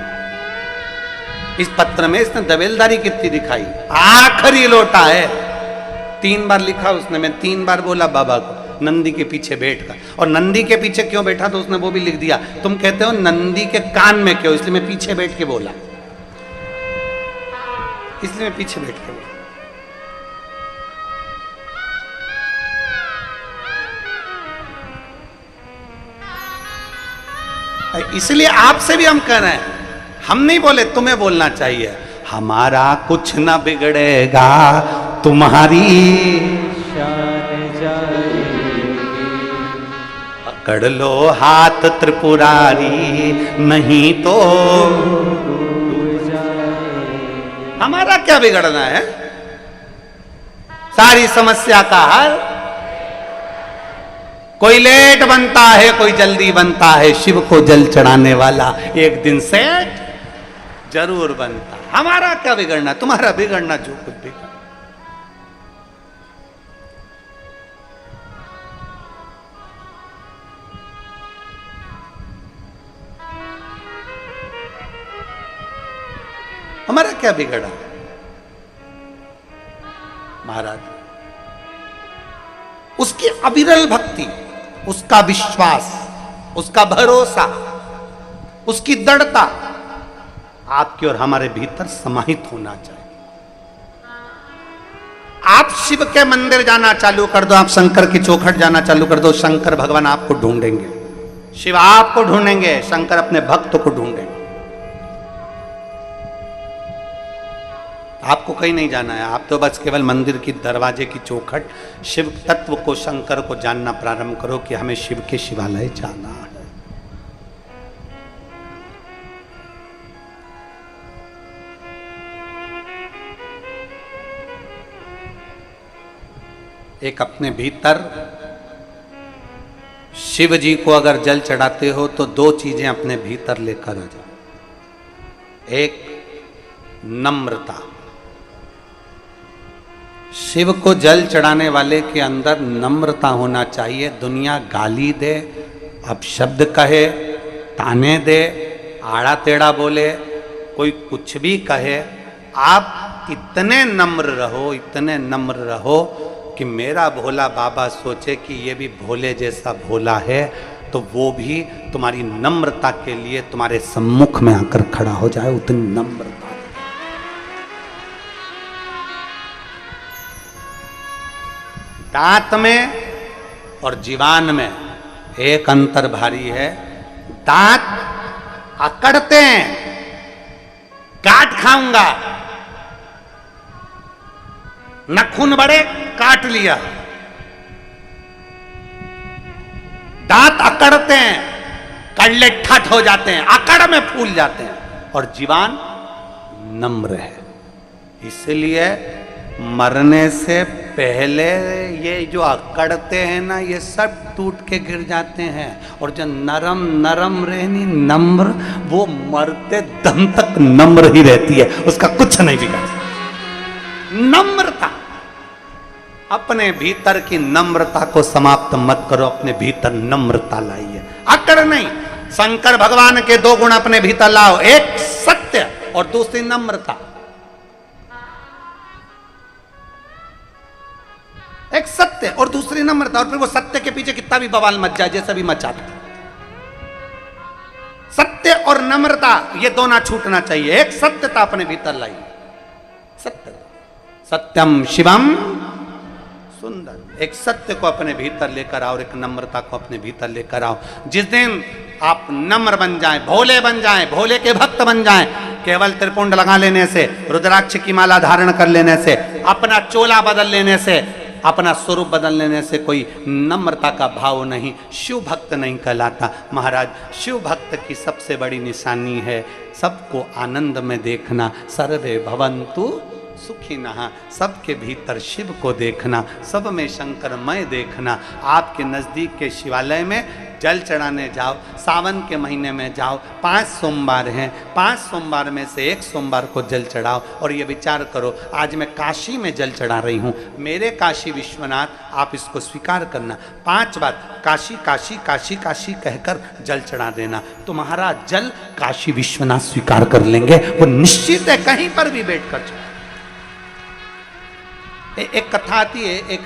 इस पत्र में इसने दवेलदारी कितनी दिखाई। आखिरी लोटा है, 3 बार लिखा उसने, मैं 3 बार बोला बाबा को, नंदी के पीछे बैठकर। और नंदी के पीछे क्यों बैठा तो उसने वो भी लिख दिया। तुम कहते हो नंदी के कान में क्यों, इसलिए मैं पीछे बैठ के बोला, इसलिए मैं पीछे बैठ के बोला। इसलिए आपसे भी हम कह रहे हैं, हम नहीं बोले, तुम्हें बोलना चाहिए, हमारा कुछ ना बिगड़ेगा, तुम्हारी शान जाएगी, पकड़ लो हाथ त्रिपुरारी, नहीं तो हमारा क्या बिगड़ना है, सारी समस्या का हल। कोई लेट बनता है, कोई जल्दी बनता है, शिव को जल चढ़ाने वाला एक दिन सेठ जरूर बनता। हमारा क्या बिगड़ना, तुम्हारा बिगड़ना जो कुछ भी। हमारा क्या बिगड़ा महाराज? उसकी अविरल भक्ति, उसका विश्वास, उसका भरोसा, उसकी दृढ़ता आपके और हमारे भीतर समाहित होना चाहिए। आप शिव के मंदिर जाना चालू कर दो, आप शंकर की चौखट जाना चालू कर दो, शंकर भगवान आपको ढूंढेंगे, शिव आपको ढूंढेंगे, शंकर अपने भक्त को ढूंढेंगे। आपको कहीं नहीं जाना है, आप तो बस केवल मंदिर की दरवाजे की चौखट, शिव तत्व को, शंकर को जानना प्रारंभ करो कि हमें शिव के शिवालय जाना है। एक अपने भीतर शिव जी को अगर जल चढ़ाते हो तो 2 चीजें अपने भीतर लेकर आ जाओ। एक नम्रता। शिव को जल चढ़ाने वाले के अंदर नम्रता होना चाहिए। दुनिया गाली दे, अपशब्द कहे, ताने दे, आड़ा टेढ़ा बोले, कोई कुछ भी कहे, आप इतने नम्र रहो, इतने नम्र रहो कि मेरा भोला बाबा सोचे कि ये भी भोले जैसा भोला है, तो वो भी तुम्हारी नम्रता के लिए तुम्हारे सम्मुख में आकर खड़ा हो जाए, उतनी नम्रता। दांत में और जीवान में एक अंतर भारी है। दांत अकड़ते हैं, काट खाऊंगा, नखून बड़े, काट लिया। दांत अकड़ते हैं, कड़ले ठट हो जाते हैं, अकड़ में फूल जाते हैं। और जीवान नम्र है। इसलिए मरने से पहले ये जो अकड़ते हैं ना, ये सब टूट के गिर जाते हैं। और जो नरम नरम रहनी नम्र, वो मरते दम तक नम्र ही रहती है, उसका कुछ नहीं बिगड़ता। नम्रता, अपने भीतर की नम्रता को समाप्त मत करो, अपने भीतर नम्रता लाइए, अकड़ नहीं। शंकर भगवान के दो गुण अपने भीतर लाओ, एक सत्य और दूसरी नम्रता। एक सत्य और दूसरी नम्रता, और फिर वो सत्य के पीछे कितना भी बवाल मच जाए, जैसा भी मचा दे, सत्य और नम्रता ये दोनों छूटना चाहिए। एक सत्यता अपने भीतर लाई, सत्य, सत्यम शिवम सुंदर। एक सत्य को अपने भीतर लेकर आओ, एक नम्रता को अपने भीतर लेकर आओ। जिस दिन आप नम्र बन जाएं, भोले बन जाएं, भोले के भक्त बन जाएं, केवल त्रिपुंड लगा लेने से, रुद्राक्ष की माला धारण कर लेने से, अपना चोला बदल लेने से, अपना स्वरूप बदल लेने से कोई नम्रता का भाव नहीं, शिव भक्त नहीं कहलाता। महाराज, शिव भक्त की सबसे बड़ी निशानी है सबको आनंद में देखना। सर्वे भवन्तु सुखिनः, सबके भीतर शिव को देखना, सब में शंकरमय देखना। आपके नज़दीक के शिवालय में जल चढ़ाने जाओ, सावन के महीने में जाओ, 5 सोमवार हैं, 5 सोमवार में से एक सोमवार को जल चढ़ाओ। और ये विचार करो, आज मैं काशी में जल चढ़ा रही हूँ, मेरे काशी विश्वनाथ, आप इसको स्वीकार करना। 5 बार काशी काशी काशी काशी कहकर जल चढ़ा देना, तो महाराज जल काशी विश्वनाथ स्वीकार कर लेंगे, वो निश्चित है, कहीं पर भी बैठ कर। एक कथा आती है, एक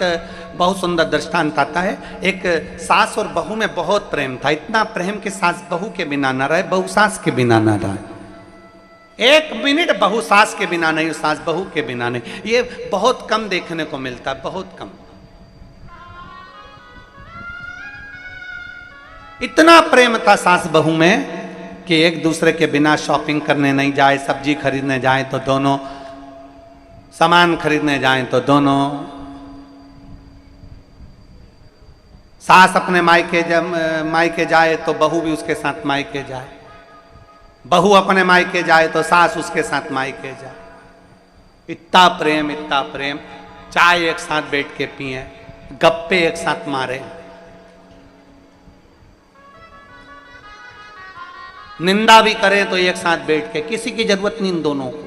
बहुत सुंदर दृष्टांत आता है। एक सास और बहू में बहुत प्रेम था, इतना प्रेम कि सास बहू के बिना न रहे, बहू सास के बिना न रहे। 1 मिनट बहू सास के बिना नहीं, सास बहू के बिना नहीं। ये बहुत कम देखने को मिलता है, बहुत कम। इतना प्रेम था सास बहू में कि एक दूसरे के बिना शॉपिंग करने नहीं जाए, सब्जी खरीदने जाए तो दोनों, सामान खरीदने जाएं तो दोनों, सास अपने मायके जाए तो बहू भी उसके साथ मायके जाए, बहू अपने मायके जाए तो सास उसके साथ मायके जाए। इतना प्रेम, इतना प्रेम। चाय एक साथ बैठ के पिए, गप्पे एक साथ मारे, निंदा भी करें तो एक साथ बैठ के, किसी की जरूरत नहीं इन दोनों को।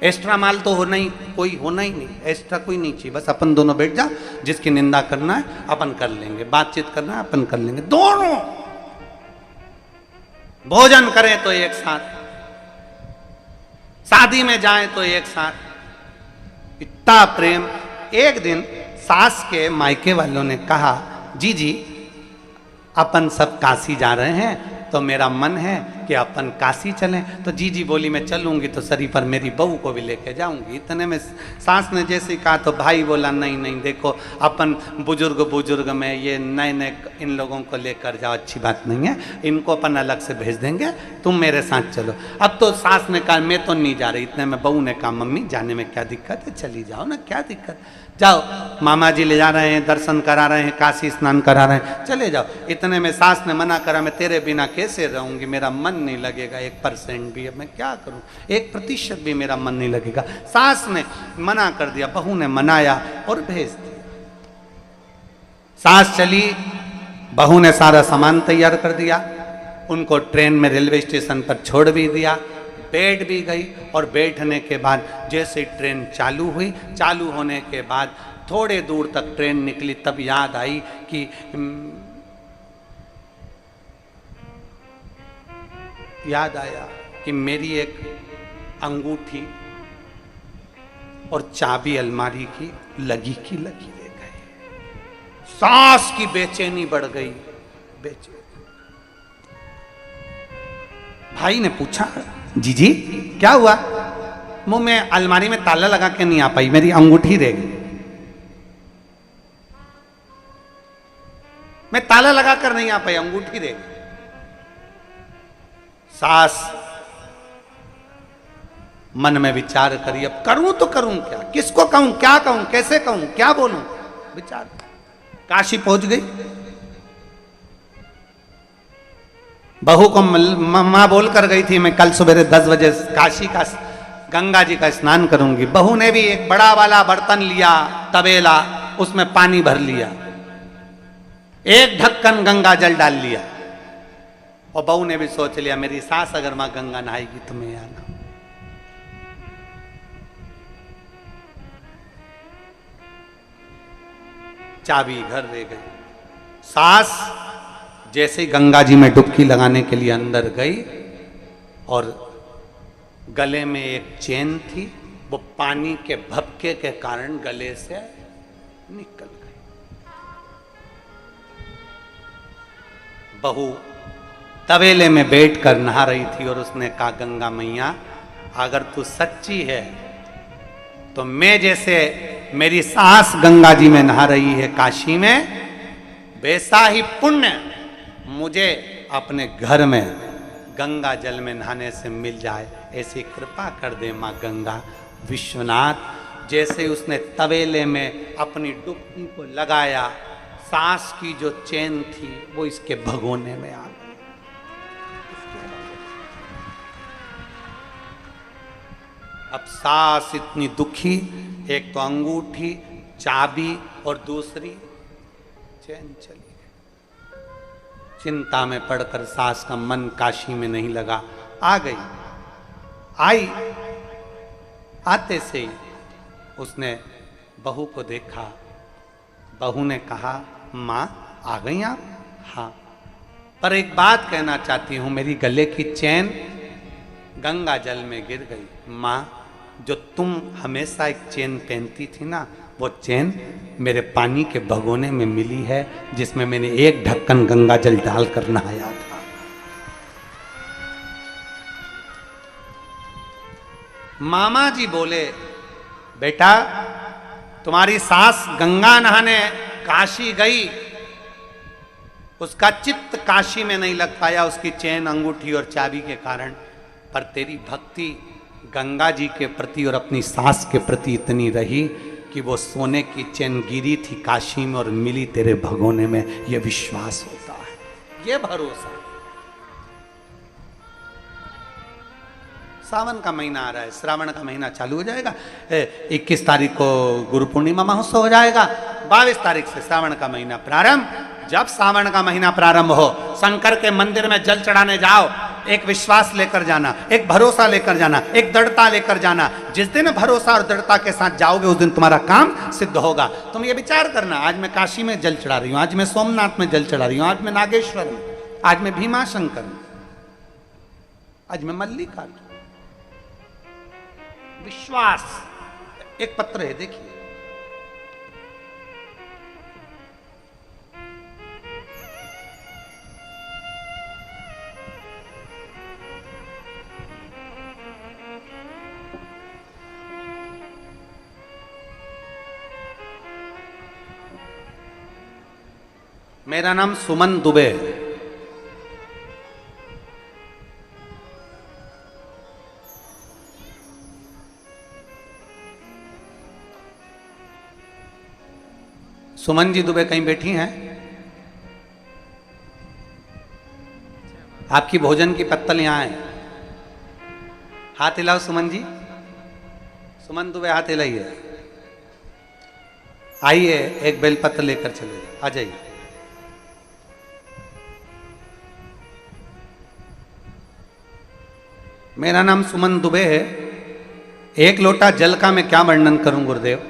एक्स्ट्रा माल तो होना ही, कोई होना ही नहीं, एक्स्ट्रा कोई नहीं चाहिए, बस अपन दोनों बैठ जा, जिसकी निंदा करना है अपन कर लेंगे, बातचीत करना है अपन कर लेंगे। दोनों भोजन करें तो एक साथ, शादी में जाएं तो एक साथ, इतना प्रेम। एक दिन सास के मायके वालों ने कहा, जी अपन सब काशी जा रहे हैं, तो मेरा मन है कि अपन काशी चलें। तो जी बोली मैं चलूंगी, तो सरी पर मेरी बहू को भी लेके जाऊंगी। इतने में सास ने जैसे कहा तो भाई बोला, नहीं देखो, अपन बुजुर्ग में ये नए इन लोगों को लेकर जाओ, अच्छी बात नहीं है, इनको अपन अलग से भेज देंगे, तुम मेरे साथ चलो। अब तो सास ने कहा मैं तो नहीं जा रही। इतने में बहू ने कहा, मम्मी जाने में क्या दिक्कत है, चली जाओ ना, क्या दिक्कत, जाओ, मामा जी ले जा रहे हैं, दर्शन करा रहे हैं, काशी स्नान करा रहे हैं, चले जाओ। इतने में सास ने मना करा, मैं तेरे बिना कैसे रहूंगी, मेरा मन नहीं लगेगा 1% भी, अब मैं क्या करूं, 1% भी मेरा मन नहीं लगेगा। सास ने मना कर दिया, बहू ने मनाया और भेज दिया। सास चली, बहू ने सारा सामान तैयार कर दिया, उनको ट्रेन में रेलवे स्टेशन पर छोड़ भी दिया, बैठ भी गई। और बैठने के बाद जैसे ट्रेन चालू हुई, चालू होने के बाद थोड़े दूर तक ट्रेन निकली, तब याद आई कि याद आया कि मेरी एक अंगूठी और चाबी अलमारी की लगी रह गई। सांस की बेचैनी बढ़ गई, बेचैनी। भाई ने पूछा, जीजी क्या हुआ? मुंह में अलमारी में ताला लगा के नहीं आ पाई, मेरी अंगूठी रह गई। मैं ताला लगा कर नहीं आ पाई, अंगूठी रह गई। सास मन में विचार करी, अब करूं तो करूं क्या, किसको कहूं, क्या कहूं, कैसे कहूं, क्या बोलूं, विचार। काशी पहुंच गई। बहू को मां बोल कर गई थी, मैं कल सुबह 10 बजे काशी का गंगा जी का स्नान करूंगी। बहू ने भी एक बड़ा वाला बर्तन लिया, तबेला, उसमें पानी भर लिया, एक ढक्कन गंगा जल डाल लिया। और बहू ने भी सोच लिया, मेरी सास अगर मां गंगा नहाएगी तो मैं आना। चाबी घर रह गई। सास जैसे ही गंगा जी में डुबकी लगाने के लिए अंदर गई और गले में एक चेन थी, वो पानी के भपके के कारण गले से निकल गई। बहू तबेले में बैठकर नहा रही थी और उसने कहा, गंगा मैया अगर तू सच्ची है तो मैं जैसे मेरी सास गंगा जी में नहा रही है काशी में, वैसा ही पुण्य मुझे अपने घर में गंगा जल में नहाने से मिल जाए, ऐसी कृपा कर दे मां गंगा। विश्वनाथ जैसे उसने तबेले में अपनी डुबकी को लगाया, सास की जो चेन थी वो इसके भगोने में आ गई। अब सास इतनी दुखी, एक तो अंगूठी, चाबी और दूसरी चैन चली गई। चिंता में पड़कर सास का मन काशी में नहीं लगा। आ गई, आई, आते से ही उसने बहू को देखा। बहू ने कहा, माँ आ गई आप? हाँ, पर एक बात कहना चाहती हूँ, मेरी गले की चैन गंगा जल में गिर गई। माँ, जो तुम हमेशा एक चेन पहनती थी ना, वो चेन मेरे पानी के भगोने में मिली है, जिसमें मैंने एक ढक्कन गंगा जल डालकर नहाया था। मामा जी बोले, बेटा तुम्हारी सास गंगा नहाने काशी गई, उसका चित्त काशी में नहीं लग पाया उसकी चैन, अंगूठी और चाबी के कारण, पर तेरी भक्ति गंगा जी के प्रति और अपनी सास के प्रति इतनी रही कि वो सोने की चैन गिरी थी काशी में और मिली तेरे भगोने में। ये विश्वास होता है, ये भरोसा। सावन का महीना आ रहा है, श्रावण का महीना चालू हो जाएगा। 21 तारीख को गुरु पूर्णिमा महोत्सव हो जाएगा, 22 तारीख से श्रावण का महीना प्रारंभ। जब सावन का महीना प्रारंभ हो, शंकर के मंदिर में जल चढ़ाने जाओ, एक विश्वास लेकर जाना, एक भरोसा लेकर जाना, एक दृढ़ता लेकर जाना। जिस दिन भरोसा और दृढ़ता के साथ जाओगे उस दिन तुम्हारा काम सिद्ध होगा। तुम ये विचार करना, आज मैं काशी में जल चढ़ा रही हूं, आज मैं सोमनाथ में जल चढ़ा रही हूं, आज मैं नागेश्वर में, आज मैं भीमाशंकर में, आज मैं मल्लिकार्जुन। विश्वास। एक पत्र है, देखिए, मेरा नाम सुमन दुबे है। सुमन जी दुबे कहीं बैठी हैं? आपकी भोजन की पत्तल यहां है, हाथ हिलाओ सुमन जी। सुमन दुबे हाथ हिलाइए। आइए, एक बेलपत्र लेकर चले, आ जाइए। मेरा नाम सुमन दुबे है। एक लोटा जल का मैं क्या वर्णन करूं गुरुदेव।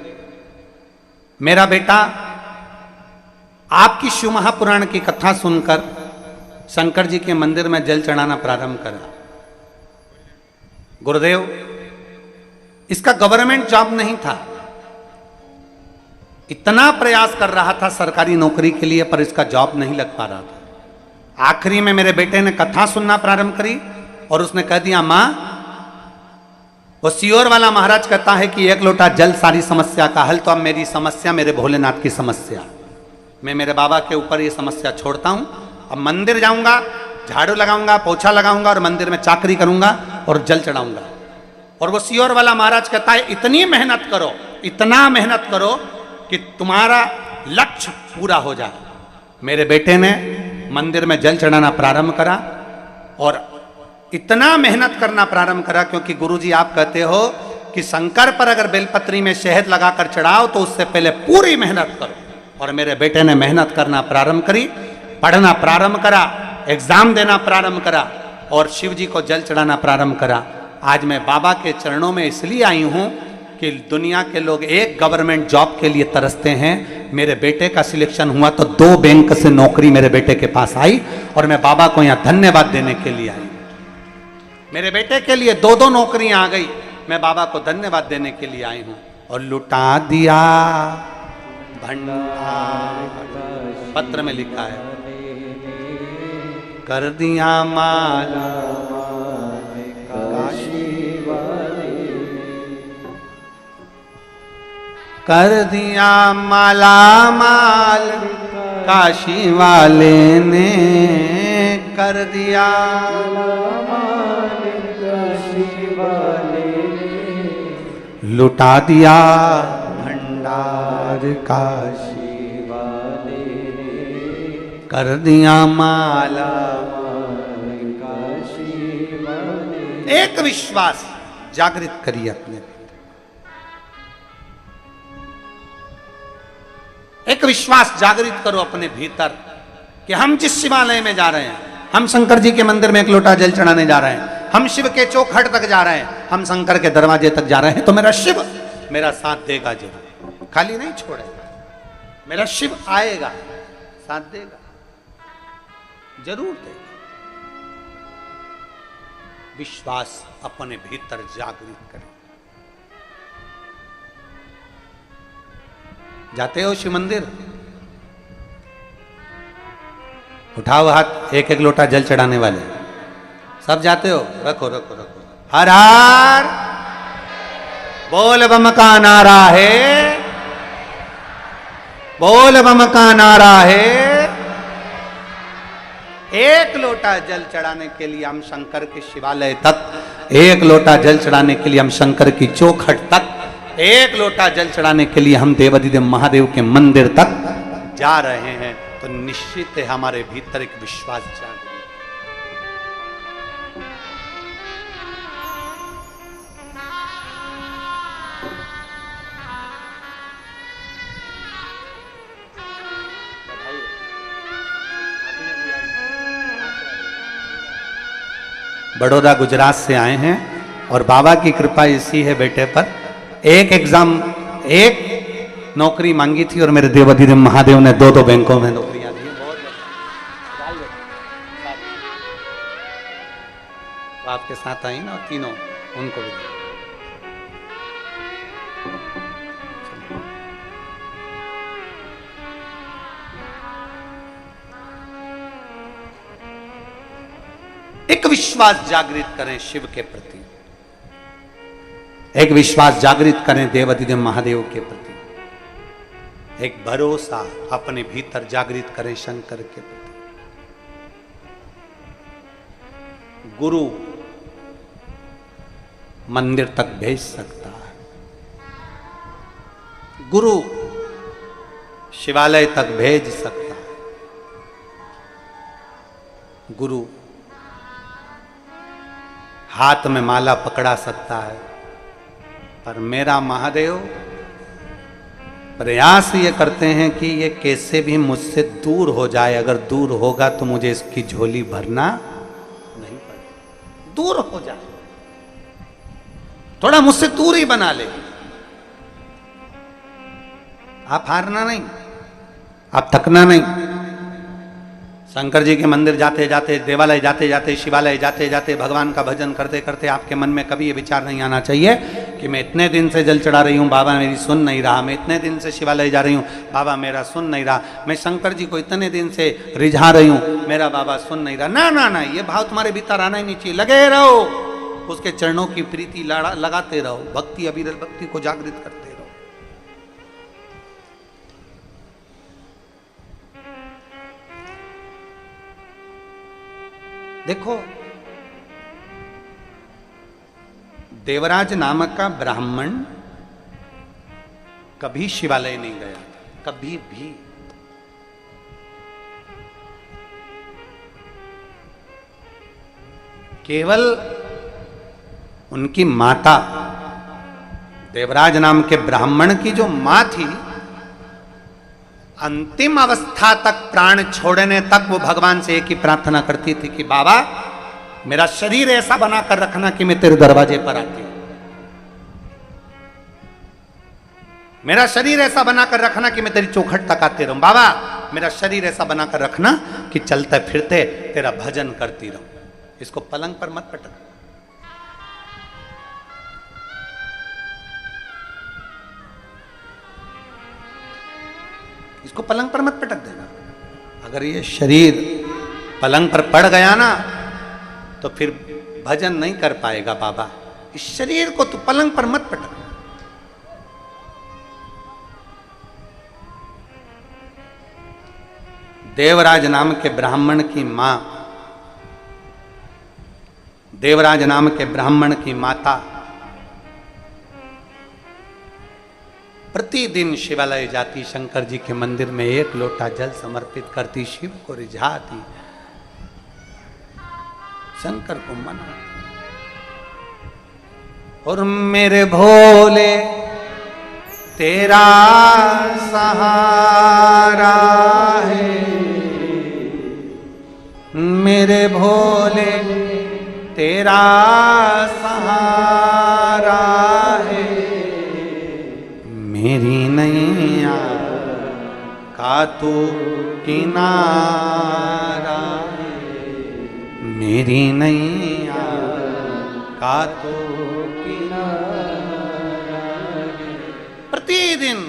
मेरा बेटा आपकी शिव महापुराण की कथा सुनकर शंकर जी के मंदिर में जल चढ़ाना प्रारंभ करा। गुरुदेव, इसका गवर्नमेंट जॉब नहीं था, इतना प्रयास कर रहा था सरकारी नौकरी के लिए, पर इसका जॉब नहीं लग पा रहा था। आखिरी में मेरे बेटे ने कथा सुनना प्रारंभ करी और उसने कह दिया, मां, वो सियोर वाला महाराज कहता है कि एक लोटा जल सारी समस्या का हल, तो अब मेरी समस्या मेरे भोलेनाथ की समस्या, मैं मेरे बाबा के ऊपर ये समस्या छोड़ता हूं। अब मंदिर जाऊंगा, झाड़ू लगाऊंगा, पोछा लगाऊंगा और मंदिर में चाकरी करूंगा और जल चढ़ाऊंगा। और वो सियोर वाला महाराज कहता है, इतनी मेहनत करो, इतना मेहनत करो कि तुम्हारा लक्ष्य पूरा हो जाए। मेरे बेटे ने मंदिर में जल चढ़ाना प्रारंभ करा और इतना मेहनत करना प्रारंभ करा, क्योंकि गुरुजी आप कहते हो कि शंकर पर अगर बेलपत्री में शहद लगाकर चढ़ाओ तो उससे पहले पूरी मेहनत करो। और मेरे बेटे ने मेहनत करना प्रारंभ करी, पढ़ना प्रारंभ करा, एग्जाम देना प्रारंभ करा और शिव जी को जल चढ़ाना प्रारंभ करा। आज मैं बाबा के चरणों में इसलिए आई हूं कि दुनिया के लोग एक गवर्नमेंट जॉब के लिए तरसते हैं। मेरे बेटे का सिलेक्शन हुआ तो 2 बैंक से नौकरी मेरे बेटे के पास आई और मैं बाबा को यहां धन्यवाद देने के लिए आई। मेरे बेटे के लिए 2 नौकरियां आ गई, मैं बाबा को धन्यवाद देने के लिए आई हूं। और लुटा दिया भंडार, पत्र में लिखा है, कर दिया माला काशी वाले, कर दिया माला माल काशी वाले ने, कर दिया लुटा दिया भंडार काशी वाले ने, कर दिया माला काशी वाले। एक विश्वास जागृत करिए अपने, एक विश्वास जागृत करो अपने भीतर कि हम जिस शिवालय में जा रहे हैं, हम शंकर जी के मंदिर में एक लोटा जल चढ़ाने जा रहे हैं, हम शिव के चौखट तक जा रहे हैं, हम शंकर के दरवाजे तक जा रहे हैं, तो मेरा शिव मेरा साथ देगा जरूर, खाली नहीं छोड़ेगा। मेरा शिव आएगा, साथ देगा, जरूर देगा। विश्वास अपने भीतर जागृत करें। जाते हो शिव मंदिर, उठाओ हाथ, एक एक लोटा जल चढ़ाने वाले सब जाते हो, रखो रखो रखो। हर हर बोल बम का नारा है, बोल बम का नारा है। एक लोटा जल चढ़ाने के लिए हम शंकर के शिवालय तक, एक लोटा जल चढ़ाने के लिए हम शंकर की चौखट तक, एक लोटा जल चढ़ाने के लिए हम देवाधिदेव महादेव के मंदिर तक जा रहे हैं, तो निश्चित है हमारे भीतर एक विश्वास जागृत। बड़ौदा गुजरात से आए हैं और बाबा की कृपा इसी है बेटे पर। एक एग्जाम, एक नौकरी मांगी थी और मेरे देवाधिदेव महादेव ने 2 बैंकों में नौकरियां दी। तो आपके साथ आई ना तीनों, उनको भी एक विश्वास जागृत करें शिव के प्रति, एक विश्वास जागृत करें देवाधिदेव महादेव के प्रति, एक भरोसा अपने भीतर जागृत करें शंकर के प्रति। गुरु मंदिर तक भेज सकता है, गुरु शिवालय तक भेज सकता है, गुरु हाथ में माला पकड़ा सकता है, पर मेरा महादेव प्रयास ये करते हैं कि ये कैसे भी मुझसे दूर हो जाए। अगर दूर होगा तो मुझे इसकी झोली भरना नहीं पड़ेगा, दूर हो जाए थोड़ा मुझसे दूरी बना ले। आप हारना नहीं, आप थकना नहीं। शंकर जी के मंदिर जाते जाते, देवालय जाते जाते, शिवालय जाते जाते, भगवान का भजन करते करते आपके मन में कभी ये विचार नहीं आना चाहिए कि मैं इतने दिन से जल चढ़ा रही हूँ, बाबा मेरी सुन नहीं रहा। मैं इतने दिन से शिवालय जा रही हूँ, बाबा मेरा सुन नहीं रहा। मैं शंकर जी को इतने दिन से रिझा रही हूँ, मेरा बाबा सुन नहीं रहा। ना ना ना, ये भाव तुम्हारे भीतर आना ही नहीं चाहिए। लगे रहो, उसके चरणों की प्रीति लगाते रहो, भक्ति अविरल भक्ति को जागृत करते रहो। देखो, देवराज नामक का ब्राह्मण कभी शिवालय नहीं गया था, कभी भी। केवल उनकी माता, देवराज नाम के ब्राह्मण की जो मां थी, अंतिम अवस्था तक, प्राण छोड़ने तक वो भगवान से एक ही प्रार्थना करती थी कि बाबा मेरा शरीर ऐसा बनाकर रखना कि मैं तेरे दरवाजे पर आती हूं। मेरा शरीर ऐसा बनाकर रखना कि मैं तेरी चौखट तक आते रहूं। बाबा मेरा शरीर ऐसा बनाकर रखना कि चलते फिरते तेरा भजन करती रहूं। इसको पलंग पर मत पटक। इसको पलंग पर मत पटक देना। अगर ये शरीर पलंग पर पड़ गया ना तो फिर भजन नहीं कर पाएगा बाबा। इस शरीर को तू पलंग पर मत पटक। देवराज नाम के ब्राह्मण की मां, देवराज नाम के ब्राह्मण की माता प्रतिदिन शिवालय जाती, शंकर जी के मंदिर में एक लोटा जल समर्पित करती, शिव को रिझाती, शंकर को मनाती। और मेरे भोले तेरा सहारा है, मेरे भोले तेरा सहारा है, मेरी नैया का तू किनारा, मेरी नैया का तू किनारा। प्रतिदिन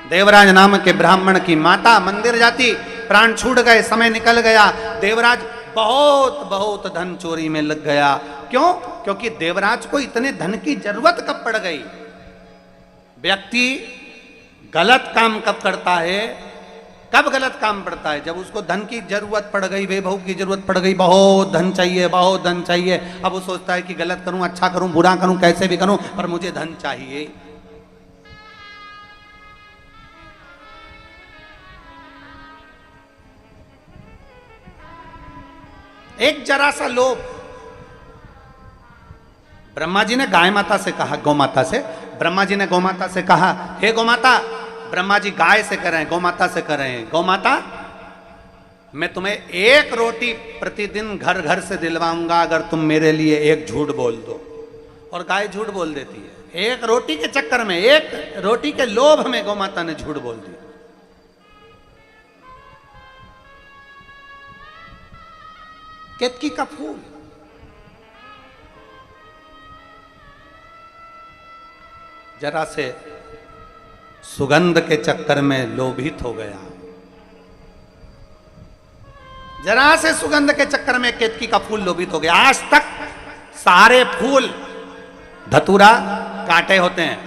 देवराज नाम के ब्राह्मण की माता मंदिर जाती, प्राण छूट गए, समय निकल गया, देवराज बहुत बहुत धन चोरी में लग गया। क्यों? क्योंकि देवराज को इतने धन की जरूरत कब पड़ गई। व्यक्ति गलत काम कब करता है, कब गलत काम पड़ता है? जब उसको धन की जरूरत पड़ गई, वैभव की जरूरत पड़ गई, बहुत धन चाहिए, बहुत धन चाहिए। अब वो सोचता है कि गलत करूं, अच्छा करूं, बुरा करूं, कैसे भी करूं, पर मुझे धन चाहिए। एक जरा सा लोभ। ब्रह्मा जी ने गाय माता से कहा, गौ माता से, ब्रह्मा जी ने गौ माता से कहा, हे गौ माता, ब्रह्मा जी गाय से कर रहे हैं, गौ माता से कर रहे हैं, गौ माता मैं तुम्हें एक रोटी प्रतिदिन घर घर से दिलवाऊंगा अगर तुम मेरे लिए एक झूठ बोल दो। और गाय झूठ बोल देती है। एक रोटी के चक्कर में, एक रोटी के लोभ में गौ माता ने झूठ बोल दिया। केतकी का फूल, जरा से सुगंध के चक्कर में लोभित हो गया, जरा से सुगंध के चक्कर में केतकी का फूल लोभित हो गया। आज तक सारे फूल धतूरा कांटे होते हैं,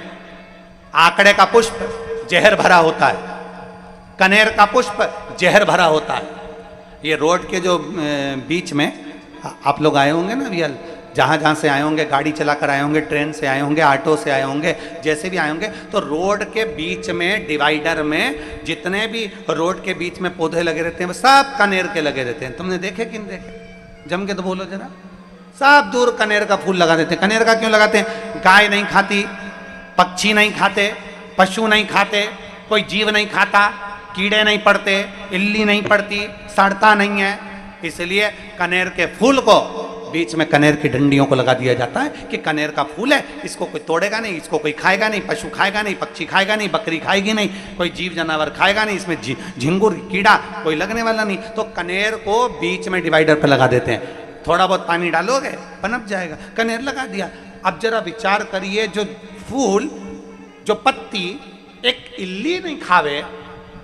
आकड़े का पुष्प जहर भरा होता है, कनेर का पुष्प जहर भरा होता है। ये रोड के जो बीच में आप लोग आए होंगे ना रियल, जहाँ जहाँ से आए होंगे, गाड़ी चलाकर आए होंगे, ट्रेन से आए होंगे, ऑटो से आए होंगे, जैसे भी आए होंगे, तो रोड के बीच में डिवाइडर में जितने भी रोड के बीच में पौधे लगे रहते हैं वो सब कनेर के लगे रहते हैं। तुमने देखे कि नहीं देखे? जम के तो बोलो जरा। सब दूर कनेर का फूल लगा देते हैं। कनेर का क्यों लगाते हैं? गाय नहीं खाती, पक्षी नहीं खाते, पशु नहीं खाते, कोई जीव नहीं खाता, कीड़े नहीं पड़ते, इल्ली नहीं पड़ती, सड़ता नहीं है, इसलिए कनेर के फूल को बीच में कनेर की डंडियों को लगा दिया जाता है कि कनेर का फूल है, इसको कोई तोड़ेगा नहीं, इसको कोई खाएगा नहीं, पशु खाएगा नहीं, पक्षी खाएगा नहीं, बकरी खाएगी नहीं, कोई जीव जानवर खाएगा नहीं, इसमें झिंगुर कीड़ा कोई लगने वाला नहीं। तो कनेर को बीच में डिवाइडर पर लगा देते हैं, थोड़ा बहुत पानी डालोगे पनप जाएगा, कनेर लगा दिया। अब जरा विचार करिए, जो फूल जो पत्ती एक इल्ली नहीं खावे,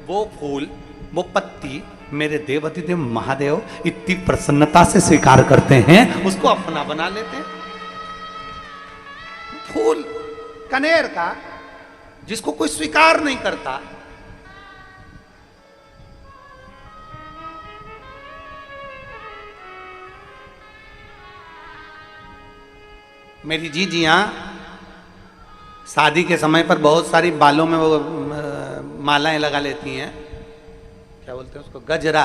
वो फूल वो पत्ती मेरे देवाधिदेव महादेव इतनी प्रसन्नता से स्वीकार करते हैं, उसको अपना बना लेते हैं। फूल कनेर का जिसको कोई स्वीकार नहीं करता, मेरी जीजियां शादी के समय पर बहुत सारी बालों में वो मालाएं लगा लेती हैं, क्या बोलते हैं उसको, गजरा।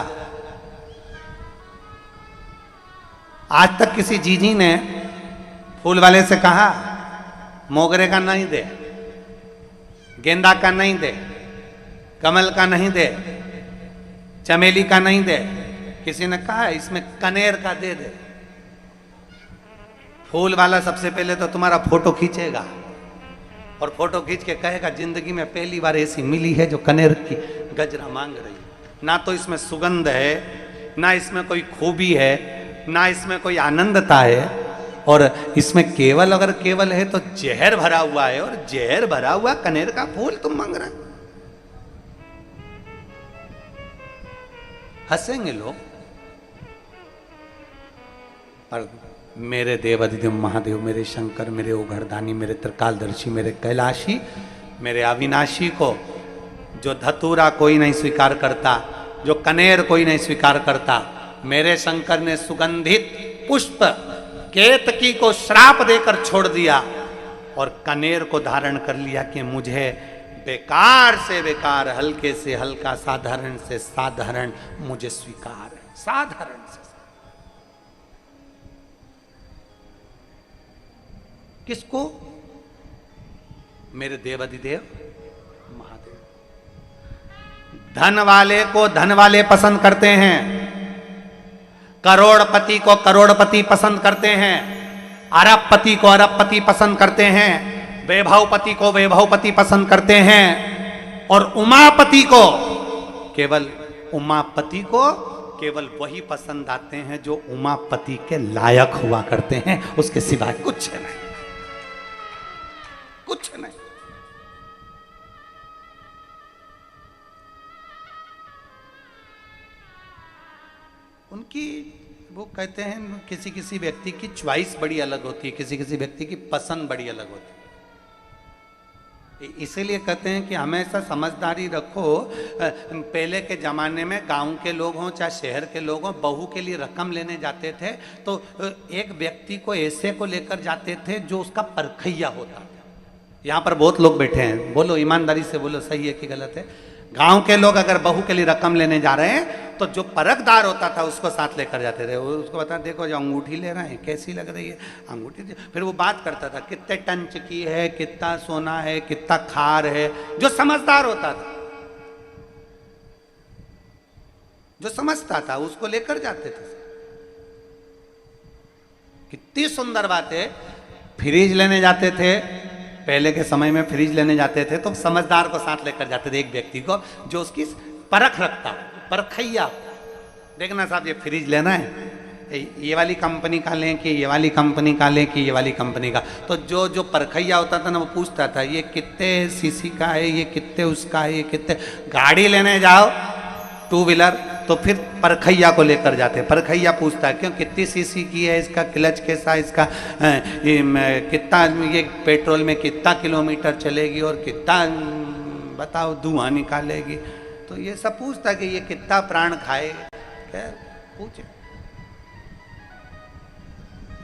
आज तक किसी जीजी ने फूल वाले से कहा मोगरे का नहीं दे, गेंदा का नहीं दे, कमल का नहीं दे, चमेली का नहीं दे, किसी ने कहा इसमें कनेर का दे दे। फूल वाला सबसे पहले तो तुम्हारा फोटो खींचेगा और फोटो खींच के कहेगा जिंदगी में पहली बार ऐसी मिली है जो कनेर की गजरा मांग रही है। ना तो इसमें सुगंध है, ना इसमें कोई खूबी है, ना इसमें कोई आनंदता है, और इसमें केवल अगर केवल है तो जहर भरा हुआ है, और जहर भरा हुआ कनेर का फूल तुम मांग रहे। हंसेंगे लोग, पर मेरे देवाधिदेव महादेव, मेरे शंकर, मेरे ओघरदानी, मेरे त्रिकालदर्शी, मेरे कैलाशी, मेरे अविनाशी को जो धतूरा कोई नहीं स्वीकार करता, जो कनेर कोई नहीं स्वीकार करता, मेरे शंकर ने सुगंधित पुष्प केतकी को श्राप देकर छोड़ दिया और कनेर को धारण कर लिया कि मुझे बेकार से बेकार, हल्के से हल्का, साधारण से साधारण मुझे स्वीकार है। साधारण से किसको? मेरे देवाधिदेव महादेव। धन वाले को धन वाले पसंद करते हैं, करोड़पति को करोड़पति पसंद करते हैं, अरबपति को अरबपति पसंद करते हैं, वैभवपति को वैभवपति पसंद करते हैं, और उमापति को, केवल उमापति को केवल वही पसंद आते हैं जो उमापति के लायक हुआ करते हैं, उसके सिवाय कुछ नहीं, कुछ नहीं। उनकी वो कहते हैं किसी किसी व्यक्ति की चॉइस बड़ी अलग होती है, किसी किसी व्यक्ति की पसंद बड़ी अलग होती है। इसीलिए कहते हैं कि हमेशा समझदारी रखो। पहले के ज़माने में गांव के लोग हों चाहे शहर के लोग हों, बहू के लिए रकम लेने जाते थे तो एक व्यक्ति को ऐसे को लेकर जाते थे जो उसका परखैया होता था। यहाँ पर बहुत लोग बैठे हैं, बोलो ईमानदारी से बोलो, सही है कि गलत है? गांव के लोग अगर बहू के लिए रकम लेने जा रहे हैं तो जो परखदार होता था उसको साथ लेकर जाते थे। वो उसको बता, देखो जो अंगूठी ले रहे हैं कैसी लग रही है अंगूठी। फिर वो बात करता था कितने टंच की है, कितना सोना है, कितना खार है। जो समझदार होता था, जो समझता था, उसको लेकर जाते थे। कितनी सुंदर बात है। फ्रिज लेने जाते थे, पहले के समय में फ्रिज लेने जाते थे तो समझदार को साथ लेकर जाते थे, एक व्यक्ति को जो उसकी परख रखता, परखैया। देखना साहब ये फ्रिज लेना है, ये वाली कंपनी का लें कि ये वाली कंपनी का लें कि ये वाली कंपनी का। तो जो जो परखैया होता था ना, वो पूछता था ये कितने सीसी का है, ये कितने उसका है, ये कितने। गाड़ी लेने जाओ टू व्हीलर तो फिर परखैया को लेकर जाते। परखैया पूछता है क्यों, कितनी सीसी की है, इसका क्लच कैसा, इसका कितना, ये पेट्रोल में कितना किलोमीटर चलेगी और कितना बताओ धुआं निकालेगी। तो ये सब पूछता है कि ये कितना प्राण खाए, क्या पूछे।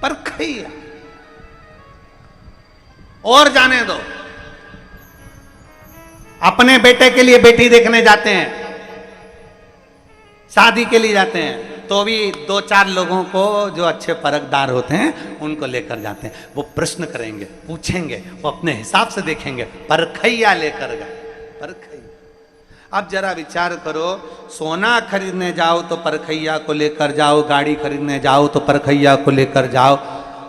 परखैया। और जाने दो, अपने बेटे के लिए बेटी देखने जाते हैं, शादी के लिए जाते हैं, तो भी दो चार लोगों को जो अच्छे परखदार होते हैं उनको लेकर जाते हैं। वो प्रश्न करेंगे, पूछेंगे, वो अपने हिसाब से देखेंगे। परखैया लेकर गए, परखैया। अब जरा विचार करो, सोना खरीदने जाओ तो परखैया को लेकर जाओ, गाड़ी खरीदने जाओ तो परखैया को लेकर जाओ,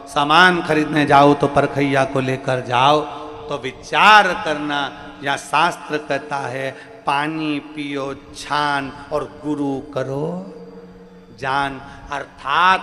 सामान खरीदने जाओ तो परखैया को लेकर जाओ। तो विचार करना, या शास्त्र कहता है पानी पियो छान और गुरु करो जान। अर्थात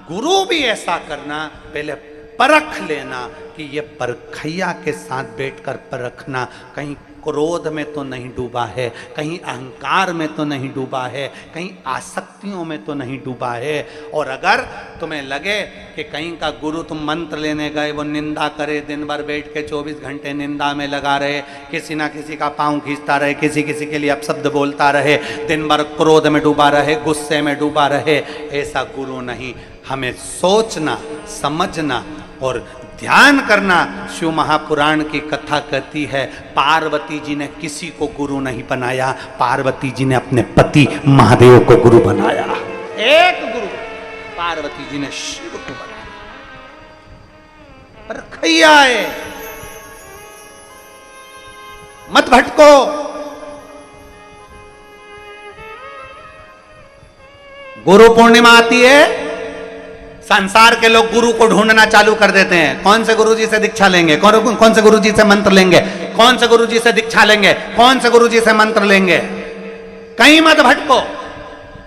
गुरु भी ऐसा करना, पहले परख लेना कि ये परखैया के साथ बैठकर परखना, कहीं क्रोध में तो नहीं डूबा है, कहीं अहंकार में तो नहीं डूबा है, कहीं आसक्तियों में तो नहीं डूबा है। और अगर तुम्हें लगे कि कहीं का गुरु, तुम मंत्र लेने गए, वो निंदा करे, दिन भर बैठ के 24 घंटे निंदा में लगा रहे, किसी ना किसी का पाँव खींचता रहे, किसी किसी के लिए अपशब्द बोलता रहे, दिन भर क्रोध में डूबा रहे, गुस्से में डूबा रहे, ऐसा गुरु नहीं। हमें सोचना, समझना और ध्यान करना। शिव महापुराण की कथा कहती है पार्वती जी ने किसी को गुरु नहीं बनाया, पार्वती जी ने अपने पति महादेव को गुरु बनाया। एक गुरु पार्वती जी ने शिव को बनाया। परखैया है, मत भटको। गुरु पूर्णिमा आती है, संसार के लोग गुरु को ढूंढना चालू कर देते हैं। कौन से गुरु जी से दीक्षा लेंगे, कौन से गुरु जी से मंत्र लेंगे, कौन से गुरु जी से दीक्षा लेंगे, कौन से गुरु जी से मंत्र लेंगे। कहीं मत भटको।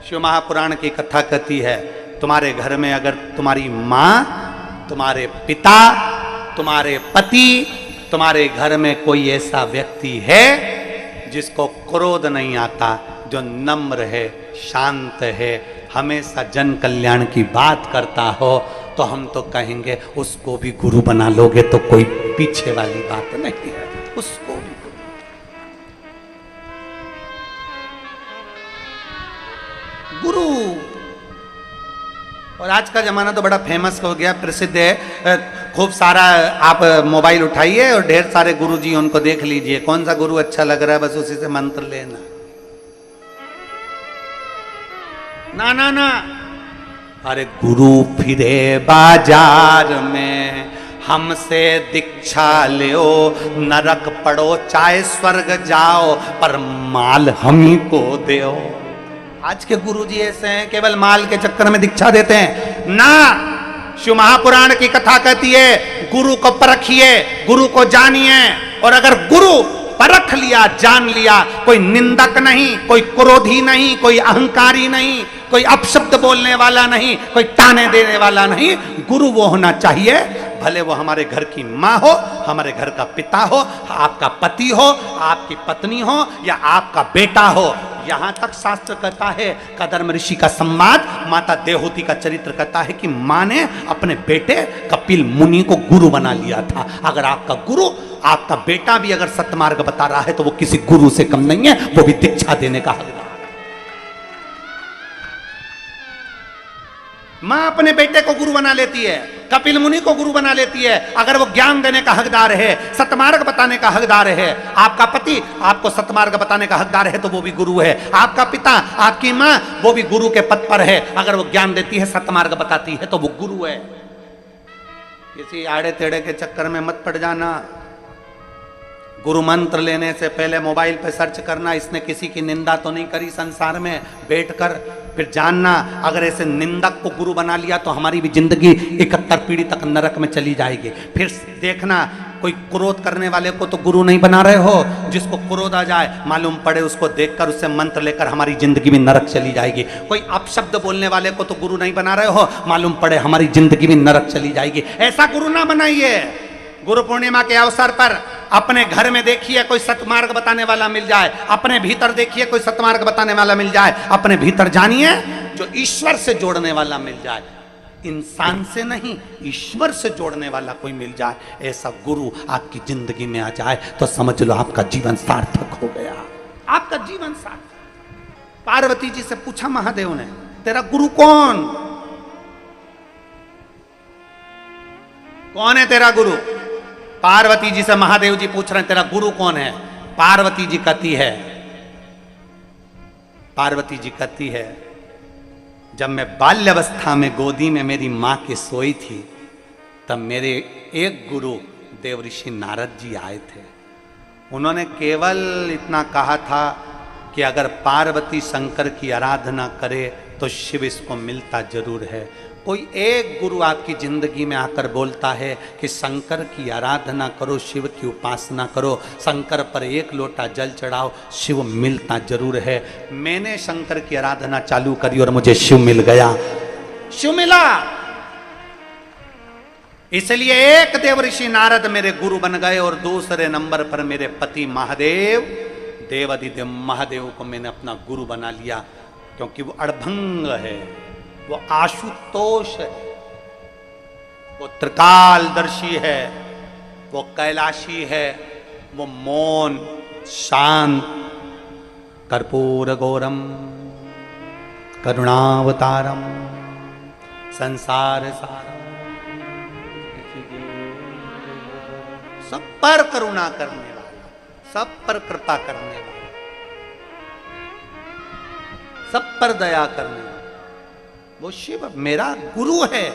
शिव महापुराण की कथा कहती है तुम्हारे घर में अगर तुम्हारी मां, तुम्हारे पिता, तुम्हारे पति, तुम्हारे घर में कोई ऐसा व्यक्ति है जिसको क्रोध नहीं आता, जो नम्र है, शांत है, हमेशा जन कल्याण की बात करता हो, तो हम तो कहेंगे उसको भी गुरु बना लोगे तो कोई पीछे वाली बात नहीं है, उसको भी गुरु। और आज का जमाना तो बड़ा फेमस हो गया, प्रसिद्ध है, खूब सारा आप मोबाइल उठाइए और ढेर सारे गुरु जी उनको देख लीजिए, कौन सा गुरु अच्छा लग रहा है बस उसी से मंत्र लेना। ना ना ना, अरे गुरु फिरे बाजार में, हमसे दीक्षा लो, नरक पड़ो चाहे स्वर्ग जाओ, पर माल हम ही को दो। आज के गुरु जी ऐसे हैं, केवल माल के चक्कर में दीक्षा देते हैं ना। शिव महापुराण की कथा कहती है गुरु को परखिए, गुरु को जानिए। और अगर गुरु परख लिया, जान लिया, कोई निंदक नहीं, कोई क्रोधी नहीं, कोई अहंकारी नहीं, कोई अपशब्द बोलने वाला नहीं, कोई ताने देने वाला नहीं, गुरु वो होना चाहिए। भले वो हमारे घर की माँ हो, हमारे घर का पिता हो, आपका पति हो, आपकी पत्नी हो, या आपका बेटा हो। यहां तक शास्त्र कहता है, कदर्म ऋषि का संवाद, माता देवहूति का चरित्र कहता है कि मां ने अपने बेटे कपिल मुनि को गुरु बना लिया था। अगर आपका गुरु, आपका बेटा भी अगर सत्मार्ग बता रहा है तो वो किसी गुरु से कम नहीं है, वो भी दीक्षा देने का हकदार। मां अपने बेटे को गुरु बना लेती है, कपिल मुनि को गुरु बना लेती है, अगर वो ज्ञान देने का हकदार है, सतमार्ग बताने का हकदार है। आपका पति आपको सतमार्ग बताने का हकदार है तो वो भी गुरु है। आपका पिता, आपकी मां, वो भी गुरु के पद पर है, अगर वो ज्ञान देती है, सतमार्ग बताती है तो वो गुरु है। किसी आड़े टेढ़े के चक्कर में मत पड़ जाना। गुरु मंत्र लेने से पहले मोबाइल पे सर्च करना, इसने किसी की निंदा तो नहीं करी संसार में बैठकर। फिर जानना, अगर ऐसे निंदक को गुरु बना लिया तो हमारी भी जिंदगी 71 पीढ़ी तक नरक में चली जाएगी। फिर देखना, कोई क्रोध करने वाले को तो गुरु नहीं बना रहे हो, जिसको क्रोध आ जाए मालूम पड़े, उसको देखकर उससे मंत्र लेकर हमारी जिंदगी भी नरक चली जाएगी। कोई अपशब्द बोलने वाले को तो गुरु नहीं बना रहे हो, मालूम पड़े हमारी जिंदगी भी नरक चली जाएगी। ऐसा गुरु ना बनाइए। गुरु पूर्णिमा के अवसर पर अपने घर में देखिए कोई सतमार्ग बताने वाला मिल जाए, अपने भीतर देखिए कोई सतमार्ग बताने वाला मिल जाए, अपने भीतर जानिए जो ईश्वर से जोड़ने वाला मिल जाए। इंसान से नहीं, ईश्वर से जोड़ने वाला कोई मिल जाए, ऐसा गुरु आपकी जिंदगी में आ जाए तो समझ लो आपका जीवन सार्थक हो गया, आपका जीवन सार्थक। पार्वती जी से पूछा महादेव ने, तेरा गुरु कौन है तेरा गुरु? पार्वती जी से महादेव जी पूछ रहे हैं तेरा गुरु कौन है? पार्वती जी कहती है जब मैं बाल्यावस्था में गोदी में मेरी मां के सोई थी, तब मेरे एक गुरु देव ऋषि नारद जी आए थे। उन्होंने केवल इतना कहा था कि अगर पार्वती शंकर की आराधना करे तो शिव इसको मिलता जरूर है। कोई एक गुरु आपकी जिंदगी में आकर बोलता है कि शंकर की आराधना करो, शिव की उपासना करो, शंकर पर एक लोटा जल चढ़ाओ, शिव मिलता जरूर है। मैंने शंकर की आराधना चालू करी और मुझे शिव मिल गया, शिव मिला। इसलिए एक देवऋषि नारद मेरे गुरु बन गए और दूसरे नंबर पर मेरे पति महादेव, देवादिदेव महादेव को मैंने अपना गुरु बना लिया, क्योंकि वो अड़भंग है, वो आशुतोष है, वो त्रिकालदर्शी है, वो कैलाशी है, वो मौन शांत, कर्पूर गौरम करुणावतारम संसार सारम, सब पर करुणा करने वाला, सब पर कृपा करने वाला, सब पर दया करने वाला, वो शिव मेरा गुरु है।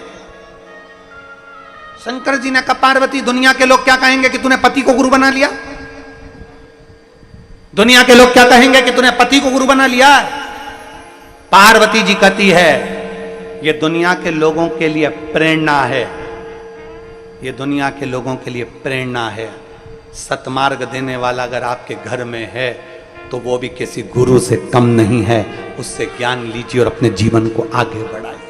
शंकर जी ने कहा पार्वती दुनिया के लोग क्या कहेंगे कि तूने पति को गुरु बना लिया, दुनिया के लोग क्या कहेंगे कि तूने पति को गुरु बना लिया। पार्वती जी कहती है ये दुनिया के लोगों के लिए प्रेरणा है, ये दुनिया के लोगों के लिए प्रेरणा है। सतमार्ग देने वाला अगर आपके घर में है तो वो भी किसी गुरु से कम नहीं है, उससे ज्ञान लीजिए और अपने जीवन को आगे बढ़ाइए।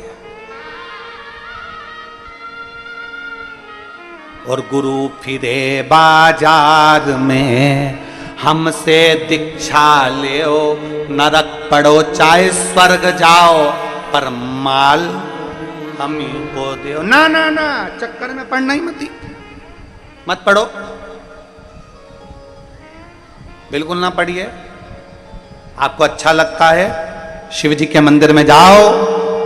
और गुरु फिरे बाजार में हमसे दीक्षा लेओ, नरक पढ़ो चाहे स्वर्ग जाओ, पर माल हम ही को दो। ना ना ना, चक्कर में पढ़ना ही मत पढ़ो, बिल्कुल ना पढ़िए। आपको अच्छा लगता है शिव जी के मंदिर में जाओ,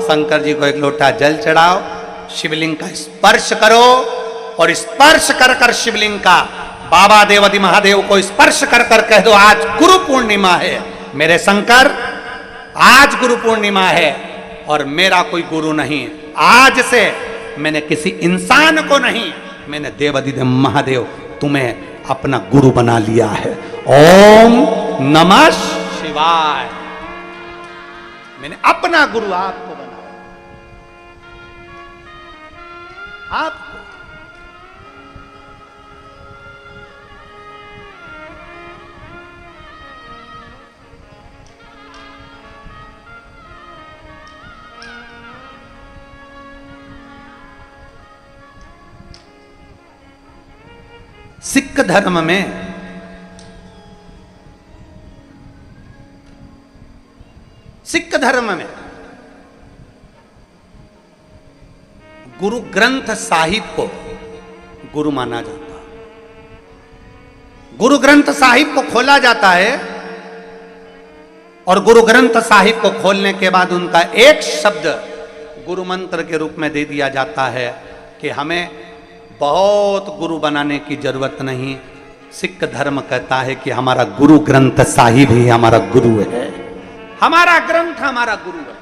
शंकर जी को एक लोटा जल चढ़ाओ, शिवलिंग का स्पर्श करो और स्पर्श कर कर शिवलिंग का बाबा देवादि महादेव को स्पर्श कर कर कह दो आज गुरु पूर्णिमा है मेरे शंकर, आज गुरु पूर्णिमा है और मेरा कोई गुरु नहीं। आज से मैंने किसी इंसान को नहीं, मैंने देवादिदेव महादेव तुम्हें अपना गुरु बना लिया है। ओम नमः शिवाय। मैंने अपना गुरु आपको बनाया, आपको। सिख धर्म में गुरु ग्रंथ साहिब को गुरु माना जाता है। गुरु ग्रंथ साहिब को खोला जाता है और गुरु ग्रंथ साहिब को खोलने के बाद उनका एक शब्द गुरु मंत्र के रूप में दे दिया जाता है कि हमें बहुत गुरु बनाने की जरूरत नहीं। सिख धर्म कहता है कि हमारा गुरु ग्रंथ साहिब ही हमारा गुरु है, हमारा ग्रंथ हमारा गुरु है।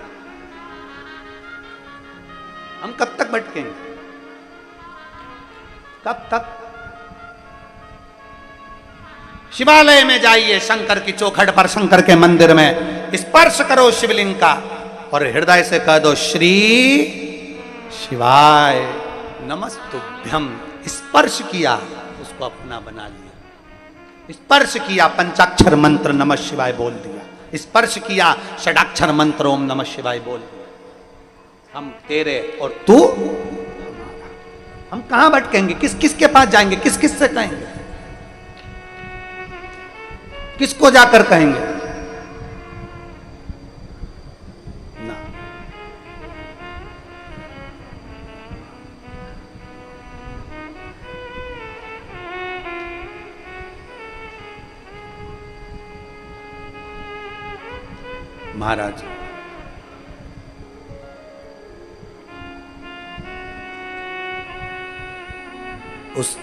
हम कब तक भटकेंगे, कब तक? शिवालय में जाइए, शंकर की चौखट पर, शंकर के मंदिर में स्पर्श करो शिवलिंग का और हृदय से कह दो श्री शिवाय नमस्तुभ्यम। स्पर्श किया, उसको अपना बना लिया। स्पर्श किया, पंचाक्षर मंत्र नमः शिवाय बोल दिया। स्पर्श किया, षडाक्षर मंत्र ओम नमः शिवाय बोल दिया। हम तेरे और तू हमारा। हम कहां भटकेंगे, किस किस के पास जाएंगे, किस किस से कहेंगे, किसको जाकर कहेंगे? ना। महाराज उस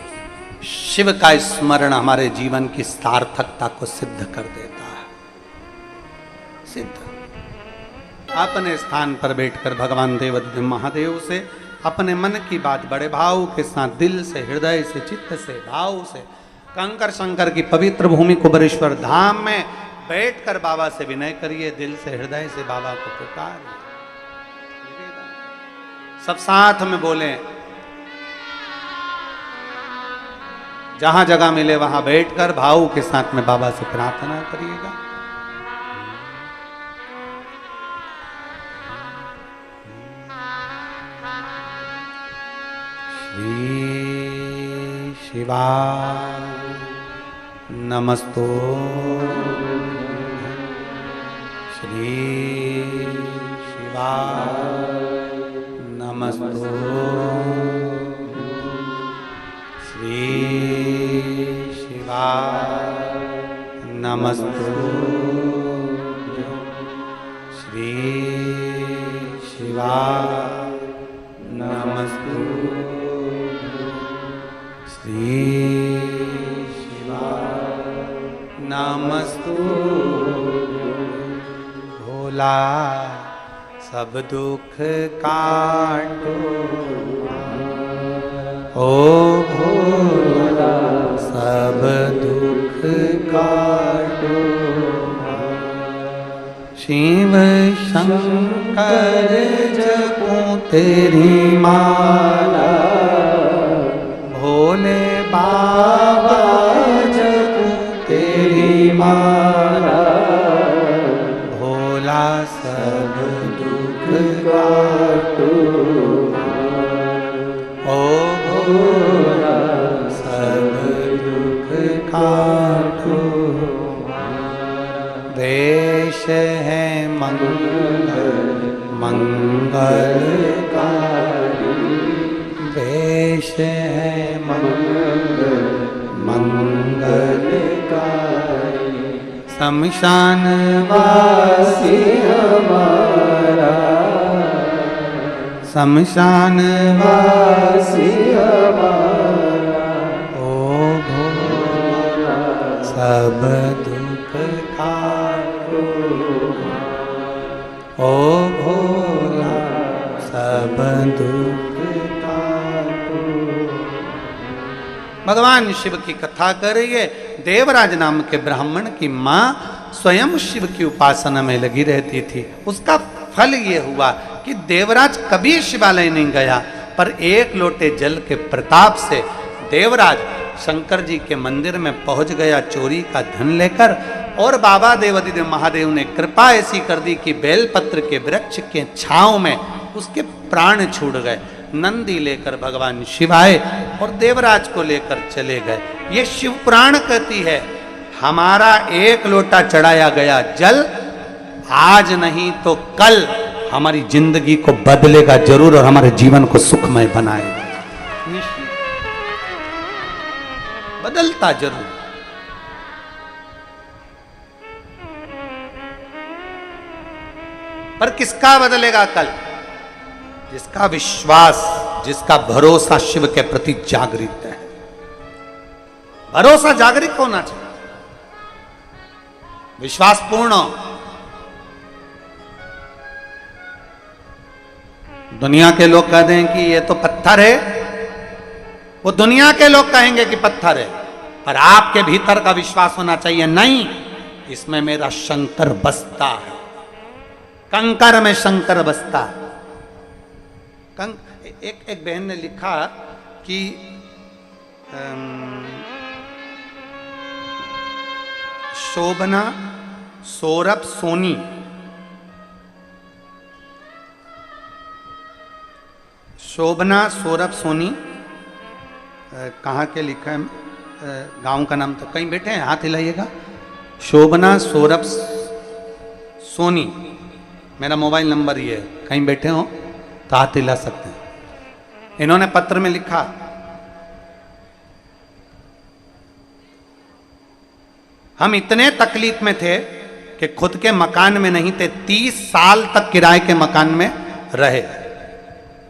शिव का स्मरण हमारे जीवन की सार्थकता को सिद्ध कर देता है। सिद्ध। अपने स्थान पर बैठकर भगवान देवादिदेव महादेव से अपने मन की बात बड़े भाव के साथ, दिल से, हृदय से, चित्त से, भाव से, कंकर शंकर की पवित्र भूमि कुबेरेश्वर धाम में बैठकर बाबा से विनय करिए, दिल से हृदय से बाबा को पुकारिए। सब साथ में बोले, जहां जगह मिले वहां बैठकर भाव के साथ में बाबा से प्रार्थना करिएगा। श्री शिवाय नमस्तो, श्री शिवाय नमस्तो, श्री शिवाय नमस्तो, श्री शिवाय नमस्तो, श्री शिवाय नमस्तो। भोला सब दुख काटो, ओ भोला सब दुख काटो, शिव शंकर जपो तेरी माला, भोले बाबा जपो तेरी माला, भोला सब दुख काटो, ओ भोला सब दुख काटो। वेश है मंगल मंगलकारी, वेश है मंगल मंगलकारी, शमशान वासी हमारा, शमशान वासी हमारा, ओ भोला सब दुख काटो, ओ भोला सब दुख काटो। भगवान शिव की कथा कर रही है। देवराज नाम के ब्राह्मण की माँ स्वयं शिव की उपासना में लगी रहती थी। उसका फल ये हुआ कि देवराज कभी शिवालय नहीं गया, पर एक लोटे जल के प्रताप से देवराज शंकर जी के मंदिर में पहुंच गया चोरी का धन लेकर, और बाबा देवाधिदेव महादेव ने कृपा ऐसी कर दी कि बेलपत्र के वृक्ष के छांव में उसके प्राण छूट गए। नंदी लेकर भगवान शिव आए और देवराज को लेकर चले गए। ये शिव पुराण कहती है, हमारा एक लोटा चढ़ाया गया जल आज नहीं तो कल हमारी जिंदगी को बदलेगा जरूर और हमारे जीवन को सुखमय बनाएगा, बदलता जरूर। पर किसका बदलेगा कल? जिसका विश्वास, जिसका भरोसा शिव के प्रति जागृत है। भरोसा जागृत होना चाहिए, विश्वास पूर्ण। दुनिया के लोग कह दें कि ये तो पत्थर है, वो दुनिया के लोग कहेंगे कि पत्थर है, पर आपके भीतर का विश्वास होना चाहिए, नहीं इसमें मेरा शंकर बसता है, कंकर में शंकर बसता है। एक बहन ने लिखा कि शोभना सौरभ सोनी, शोभना सौरभ सोनी कहाँ के लिखा है, गांव का नाम तो कहीं बैठे हैं, हाथ हिलाइएगा। शोभना सौरभ सोनी, मेरा मोबाइल नंबर ये है, कहीं बैठे हो तो हाथ हिला सकते हैं। इन्होंने पत्र में लिखा, हम इतने तकलीफ में थे कि खुद के मकान में नहीं थे, 30 साल तक किराए के मकान में रहे।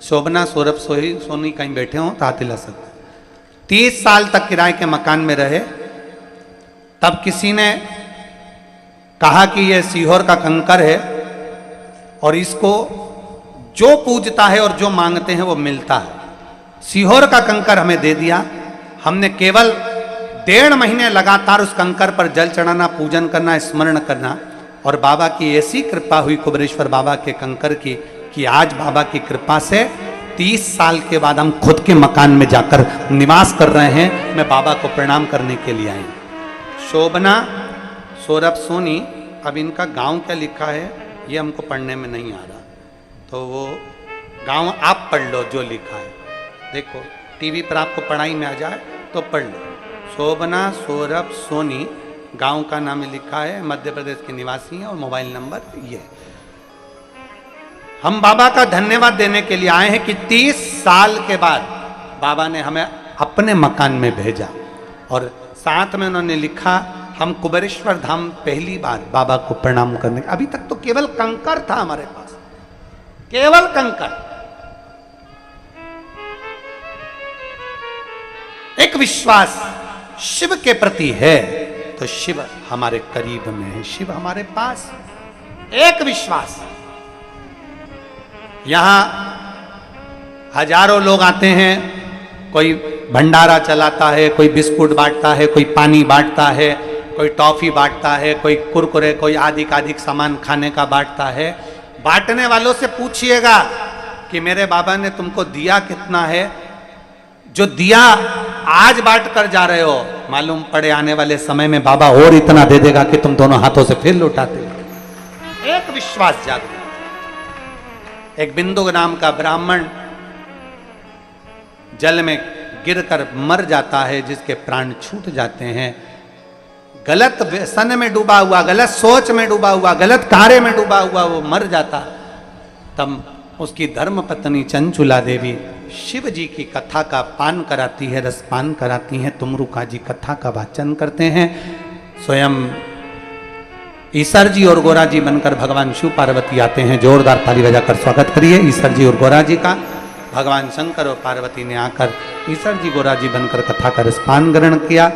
शोभना सौरभ सोनी कहीं बैठे हो तो हाथ हिला सकते हैं। 30 साल तक किराए के मकान में रहे। तब किसी ने कहा कि यह सीहोर का कंकर है और इसको जो पूजता है और जो मांगते हैं वो मिलता है। सीहोर का कंकर हमें दे दिया। हमने केवल 1.5 महीने लगातार उस कंकर पर जल चढ़ाना, पूजन करना, स्मरण करना, और बाबा की ऐसी कृपा हुई कुबेरेश्वर बाबा के कंकर की कि आज बाबा की कृपा से 30 साल के बाद हम खुद के मकान में जाकर निवास कर रहे हैं। मैं बाबा को प्रणाम करने के लिए आई। शोभना सौरभ सोनी, अब इनका गांव क्या लिखा है ये हमको पढ़ने में नहीं आ रहा, तो वो गांव आप पढ़ लो जो लिखा है। देखो टीवी पर आपको पढ़ाई में आ जाए तो पढ़ लो। शोभना सौरभ सोनी, गांव का नाम लिखा है, मध्य प्रदेश के निवासी हैं और मोबाइल नंबर ये। हम बाबा का धन्यवाद देने के लिए आए हैं कि 30 साल के बाद बाबा ने हमें अपने मकान में भेजा, और साथ में उन्होंने लिखा हम कुबेरेश्वर धाम पहली बार बाबा को प्रणाम करने। अभी तक तो केवल कंकर था हमारे पास, केवल कंकर। एक विश्वास शिव के प्रति है तो शिव हमारे करीब में है, शिव हमारे पास। एक विश्वास। यहां हजारों लोग आते हैं, कोई भंडारा चलाता है, कोई बिस्कुट बांटता है, कोई पानी बांटता है, कोई टॉफी बांटता है, कोई कुरकुरे, कोई आधिक सामान खाने का बांटता है। बांटने वालों से पूछिएगा कि मेरे बाबा ने तुमको दिया कितना है। जो दिया आज बांट कर जा रहे हो, मालूम पड़े आने वाले समय में बाबा और इतना दे देगा कि तुम दोनों हाथों से फिर लौटाते हो। एक विश्वास जागृत। एक बिंदु नाम का ब्राह्मण जल में गिरकर मर जाता है, जिसके प्राण छूट जाते हैं। गलत व्यसन में डूबा हुआ, गलत सोच में डूबा हुआ, गलत कार्य में डूबा हुआ वो मर जाता। तब उसकी धर्म पत्नी चंचुला देवी शिव जी की कथा का पान कराती है, रसपान कराती हैं। तुमरुका जी कथा का वाचन करते हैं। स्वयं ईसर जी और गोरा जी बनकर भगवान शिव पार्वती आते हैं। जोरदार ताली बजाकर स्वागत करिए ईसर जी और गोरा जी का। भगवान शंकर और पार्वती ने आकर ईसर जी गोरा जी बनकर कथा का रसपान ग्रहण किया।